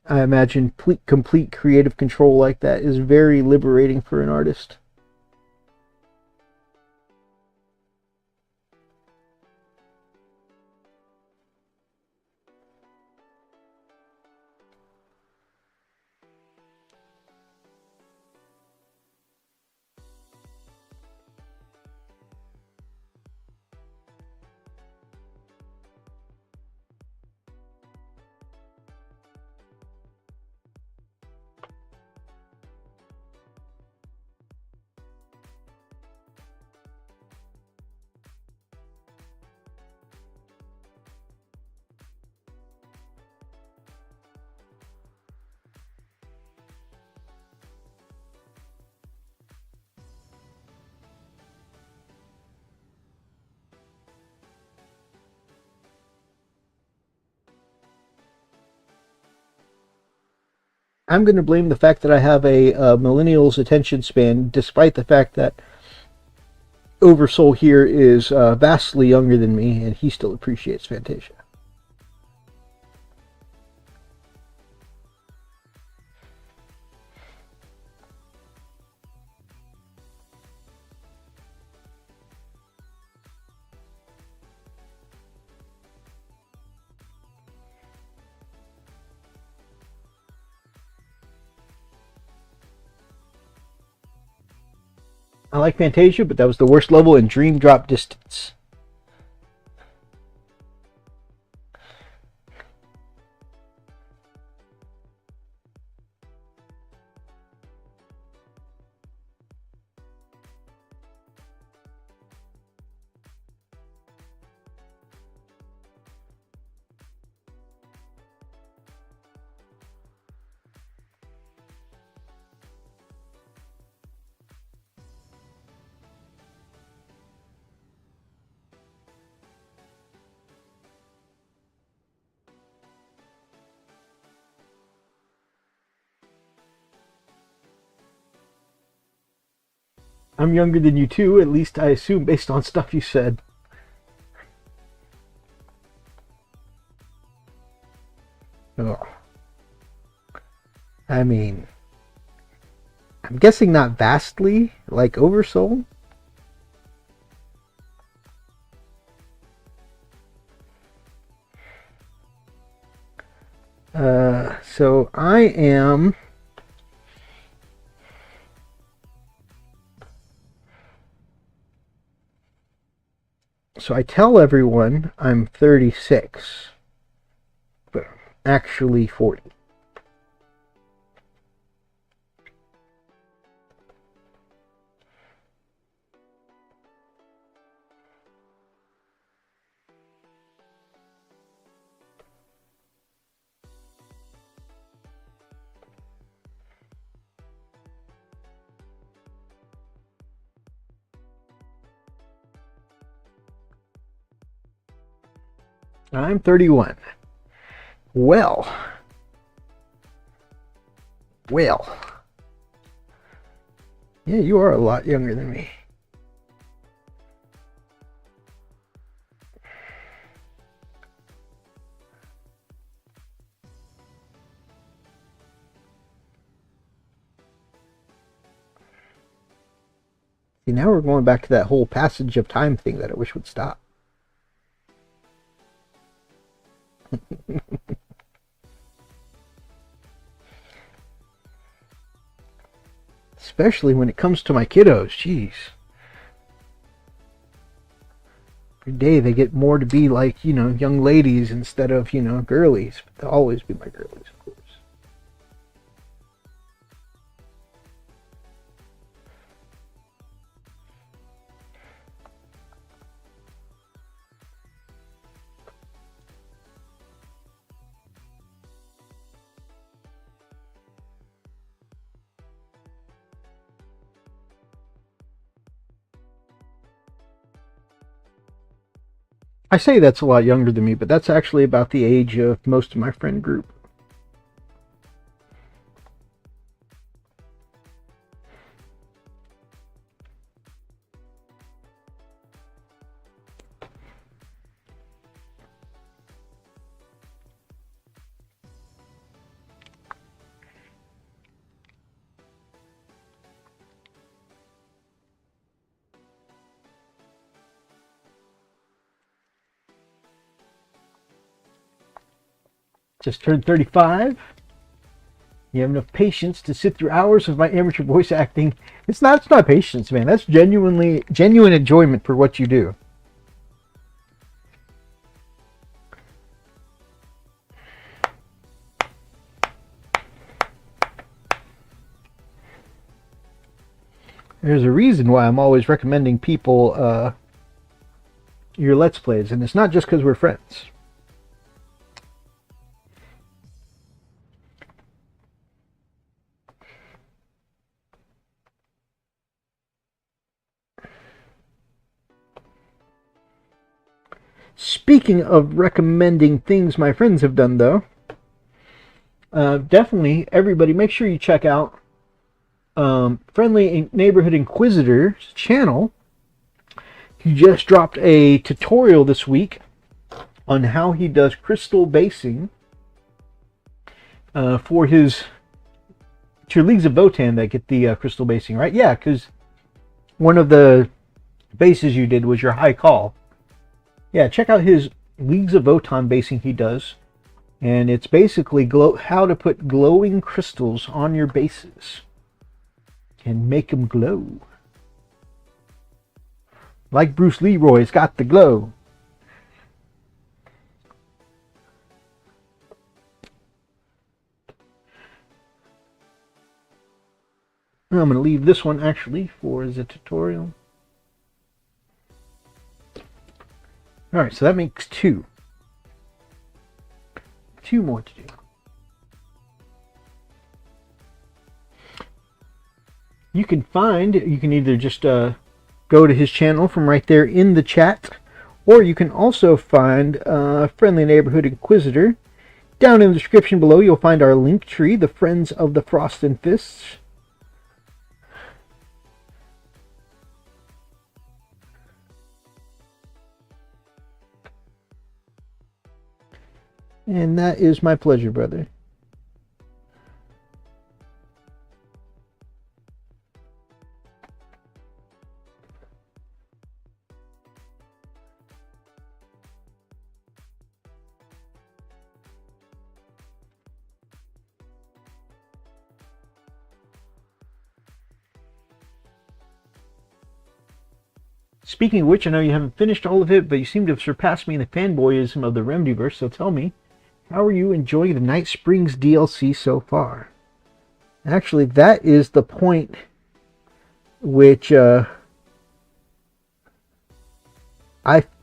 I imagine complete creative control like that is very liberating for an artist. I'm going to blame the fact that I have a millennial's attention span, despite the fact that Oversoul here is vastly younger than me, and he still appreciates Fantasia. I like Fantasia, but that was the worst level in Dream Drop Distance. I'm younger than you too, at least I assume based on stuff you said. Oh. I mean, I'm guessing not vastly like Oversoul. So I am... So I tell everyone I'm 36, but actually 40. I'm 31. Well. Yeah, you are a lot younger than me. See, now we're going back to that whole passage of time thing that I wish would stop. Especially when it comes to my kiddos, jeez. Every day they get more to be like, young ladies instead of, girlies. But they'll always be my girlies, of course. I say that's a lot younger than me, but that's actually about the age of most of my friend group. Just turned 35. You have enough patience to sit through hours of my amateur voice acting. It's not patience, man. That's genuine enjoyment for what you do. There's a reason why I'm always recommending people your Let's Plays, and it's not just because we're friends. Speaking of recommending things my friends have done, though, definitely everybody make sure you check out Friendly Neighborhood Inquisitor's channel. He just dropped a tutorial this week on how he does crystal basing for his Leagues of Votan that get the crystal basing, right? Yeah, because one of the bases you did was your high call. Yeah, check out his Leagues of Votan basing he does. And it's basically how to put glowing crystals on your bases and make them glow. Like Bruce Leroy's got the glow. I'm going to leave this one actually for the tutorial. Alright, so that makes two. Two more to do. You can either just go to his channel from right there in the chat, or you can also find Friendly Neighborhood Inquisitor. Down in the description below, you'll find our link tree, the Friends of the Frost and Fists. And that is my pleasure, brother. Speaking of which, I know you haven't finished all of it, but you seem to have surpassed me in the fanboyism of the Remedyverse, so tell me, how are you enjoying the Night Springs DLC so far? Actually, that is the point which I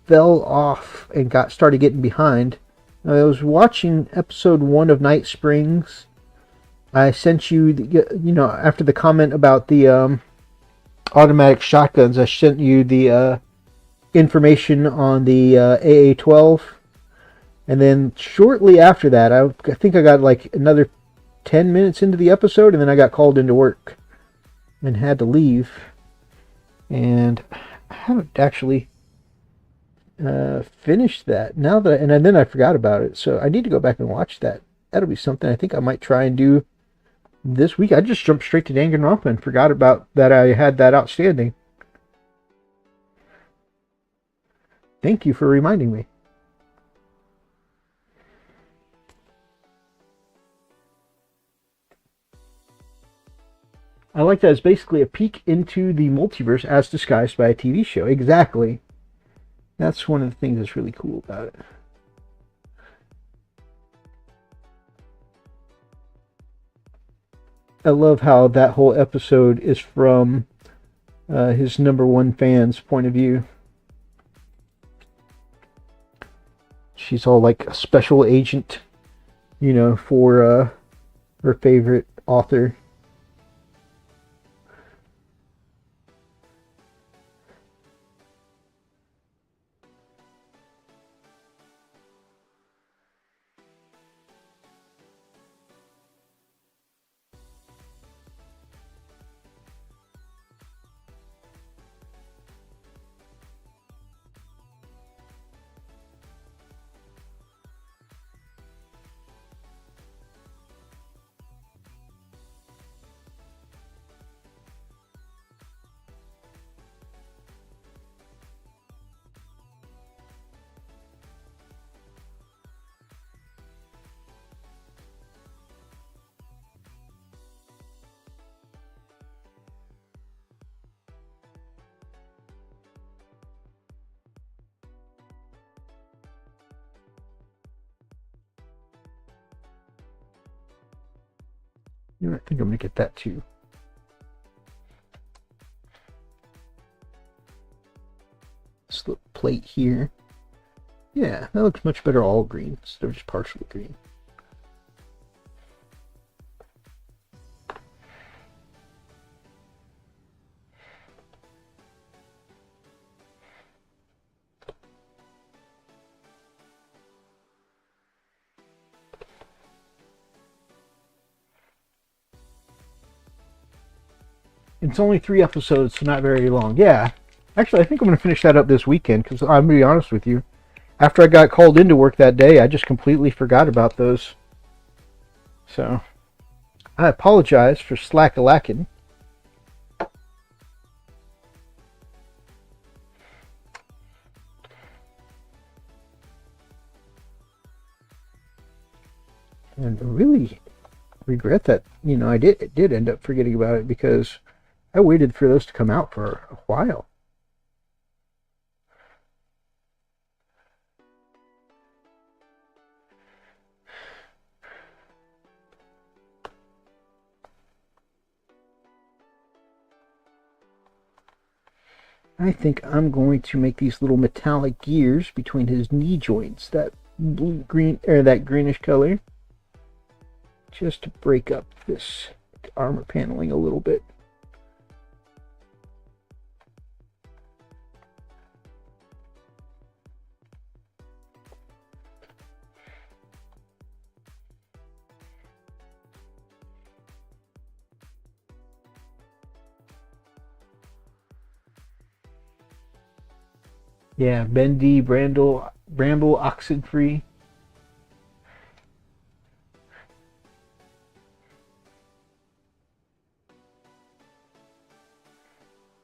fell off and started getting behind. I was watching episode 1 of Night Springs. I sent you, after the comment about the automatic shotguns, I sent you the information on the AA-12. And then shortly after that, I think I got like another 10 minutes into the episode, and then I got called into work and had to leave. And I haven't actually finished that and then I forgot about it. So I need to go back and watch that. That'll be something I think I might try and do this week. I just jumped straight to Danganronpa and forgot about that I had that outstanding. Thank you for reminding me. I like that it's basically a peek into the multiverse as disguised by a TV show. Exactly. That's one of the things that's really cool about it. I love how that whole episode is from his #1 fan's point of view. She's all like a special agent, for her favorite author. I think I'm going to get that too. This little plate here. Yeah, that looks much better all green instead of just partially green. It's only 3 episodes, so not very long. Yeah, actually, I think I'm going to finish that up this weekend, because I'm going to be honest with you. After I got called into work that day, I just completely forgot about those. So, I apologize for slack-a-lacking. And I really regret that, I did end up forgetting about it, because I waited for those to come out for a while. I think I'm going to make these little metallic gears between his knee joints, that blue-green, or that greenish color, just to break up this armor paneling a little bit. Yeah, bendy, bramble, oxid free.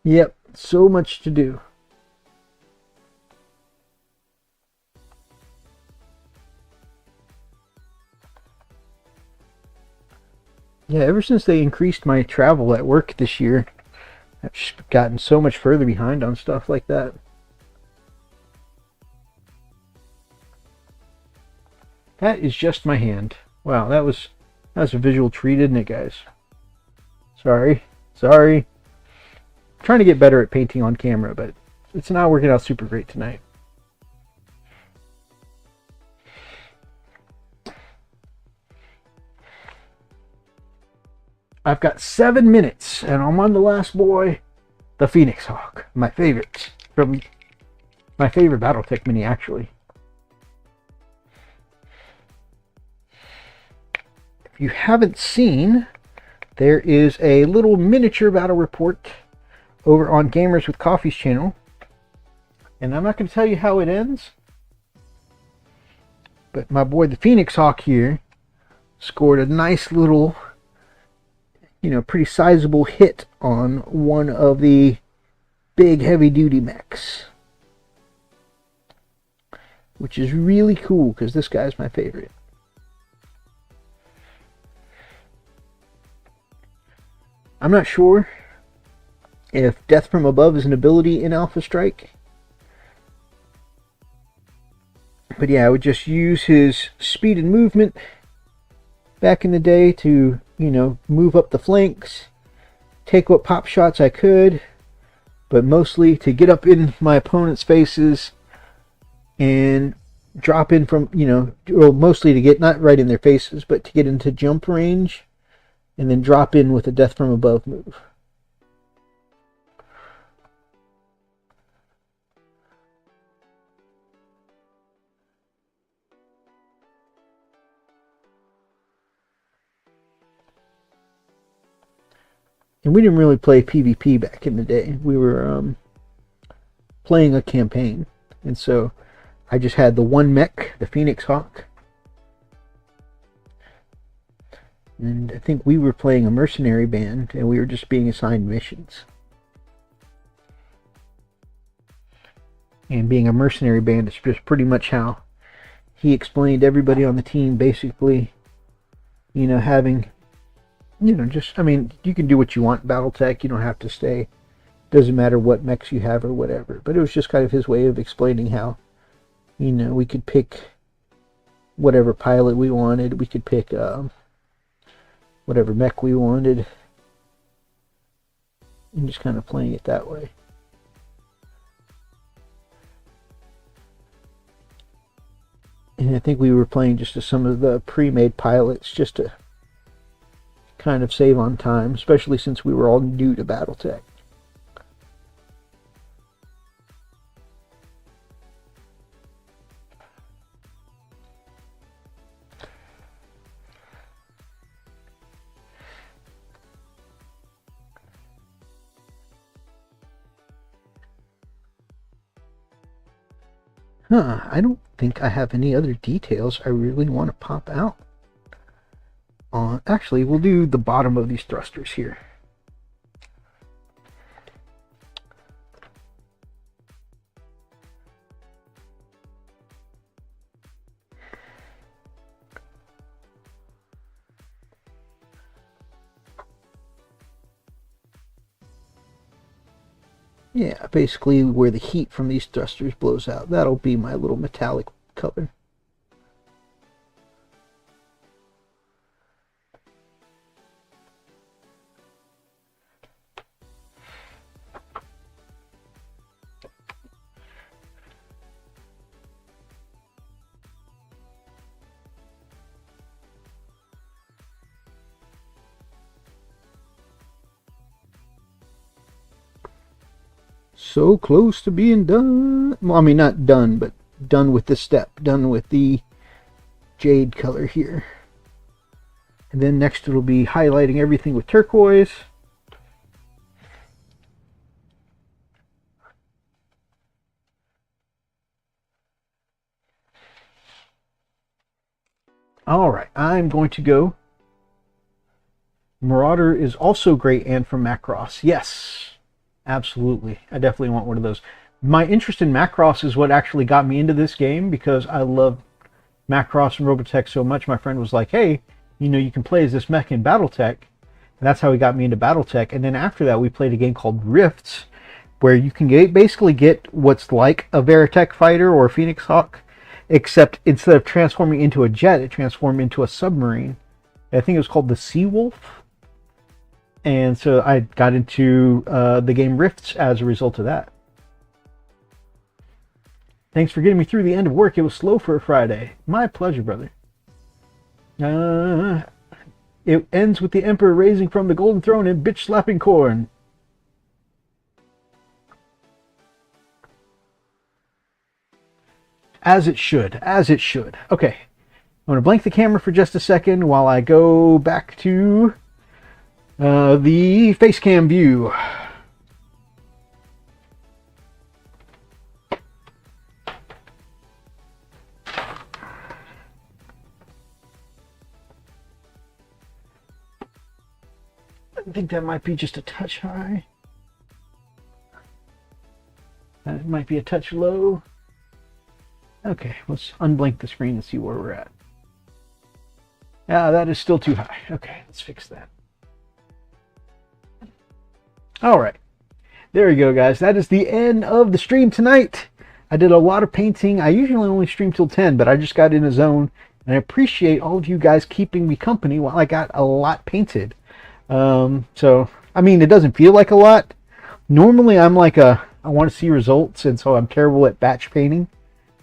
Yep, so much to do. Yeah, ever since they increased my travel at work this year, I've just gotten so much further behind on stuff like that. That is just my hand. Wow, that was a visual treat, isn't it, guys? Sorry. I'm trying to get better at painting on camera, but it's not working out super great tonight. I've got 7 minutes, and I'm on the last boy, the Phoenix Hawk, my favorite Battletech Mini, actually. If you haven't seen, there is a little miniature battle report over on Gamers with Coffee's channel, and I'm not going to tell you how it ends, but my boy the Phoenix Hawk here scored a nice little, pretty sizable hit on one of the big heavy-duty mechs, which is really cool because this guy's my favorite. I'm not sure if Death from Above is an ability in Alpha Strike, but yeah, I would just use his speed and movement back in the day to, move up the flanks, take what pop shots I could, but mostly to get up in my opponent's faces and drop in from, mostly to get not right in their faces, but to get into jump range and then drop in with a Death from Above move. And we didn't really play PvP back in the day. We were playing a campaign. And so I just had the one mech, the Phoenix Hawk. And I think we were playing a mercenary band, and we were just being assigned missions. And being a mercenary band is just pretty much how he explained everybody on the team, basically, having, just, you can do what you want in Battletech. You don't have to stay. Doesn't matter what mechs you have or whatever. But it was just kind of his way of explaining how, we could pick whatever pilot we wanted. We could pick, whatever mech we wanted, and just kind of playing it that way. And I think we were playing just some of the pre-made pilots just to kind of save on time, especially since we were all new to Battletech. I don't think I have any other details I really want to pop out on. Actually, we'll do the bottom of these thrusters here. Yeah, basically where the heat from these thrusters blows out. That'll be my little metallic color. So close to being done. Well, I mean, not done, but done with the step. Done with the jade color here. And then next it'll be highlighting everything with turquoise. Alright, I'm going to go. Marauder is also great and from Macross. Yes. Absolutely. I definitely want one of those. My interest in Macross is what actually got me into this game, because I love Macross and Robotech so much. My friend was like, hey, you know, you can play as this mech in Battletech. And that's how he got me into Battletech. And then after that, we played a game called Rifts, where you can basically get what's like a Veritech fighter or a Phoenix Hawk, except instead of transforming into a jet, it transformed into a submarine. I think it was called the Seawolf. And so I got into the game Rifts as a result of that. Thanks for getting me through the end of work. It was slow for a Friday. My pleasure, brother. It ends with the Emperor raising from the Golden Throne and bitch slapping corn. As it should. As it should. Okay. I'm going to blank the camera for just a second while I go back to the face cam view. I think that might be just a touch high. That might be a touch low. Okay, let's unblink the screen and see where we're at. Yeah, that is still too high. Okay, let's fix that. All right, there we go, guys. That is the end of the stream tonight. I did a lot of painting. I usually only stream till 10, but I just got in a zone, and I appreciate all of you guys keeping me company while I got a lot painted. So, I mean, it doesn't feel like a lot. Normally, I'm like I want to see results, and so I'm terrible at batch painting.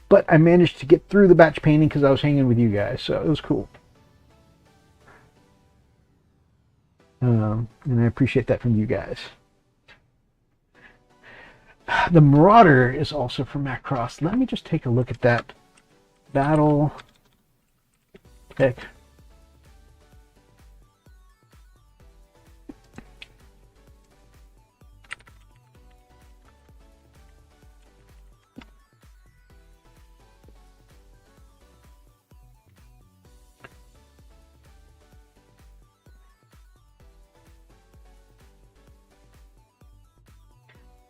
But I managed to get through the batch painting because I was hanging with you guys, so it was cool. And I appreciate that from you guys. The Marauder is also from Macross. Let me just take a look at that. Battletech.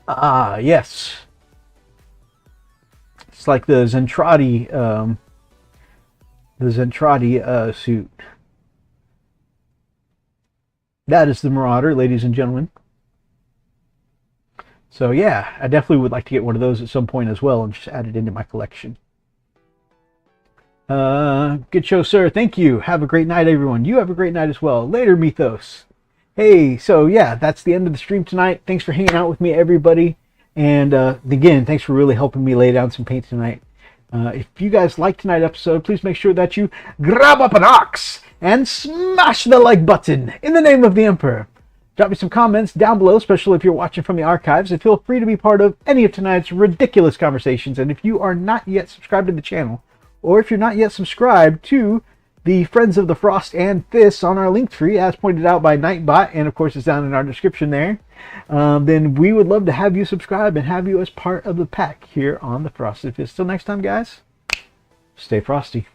Ah, yes. It's like the Zentradi suit. That is the Marauder, ladies and gentlemen. So yeah, I definitely would like to get one of those at some point as well and just add it into my collection. Good show, sir. Thank you. Have a great night, everyone. You have a great night as well. Later, Mythos. Hey, so yeah, that's the end of the stream tonight. Thanks for hanging out with me, everybody. And again, thanks for really helping me lay down some paint tonight. If you guys liked tonight's episode, please make sure that you grab up an ox and smash the like button in the name of the Emperor. Drop me some comments down below, especially if you're watching from the archives, and feel free to be part of any of tonight's ridiculous conversations. And if you are not yet subscribed to the channel, or if you're not yet subscribed to the Friends of the Frost and Fists on our Linktree, as pointed out by Nightbot, and of course it's down in our description there, then we would love to have you subscribe and have you as part of the pack here on the Frosted Fist. Till next time, guys, stay frosty.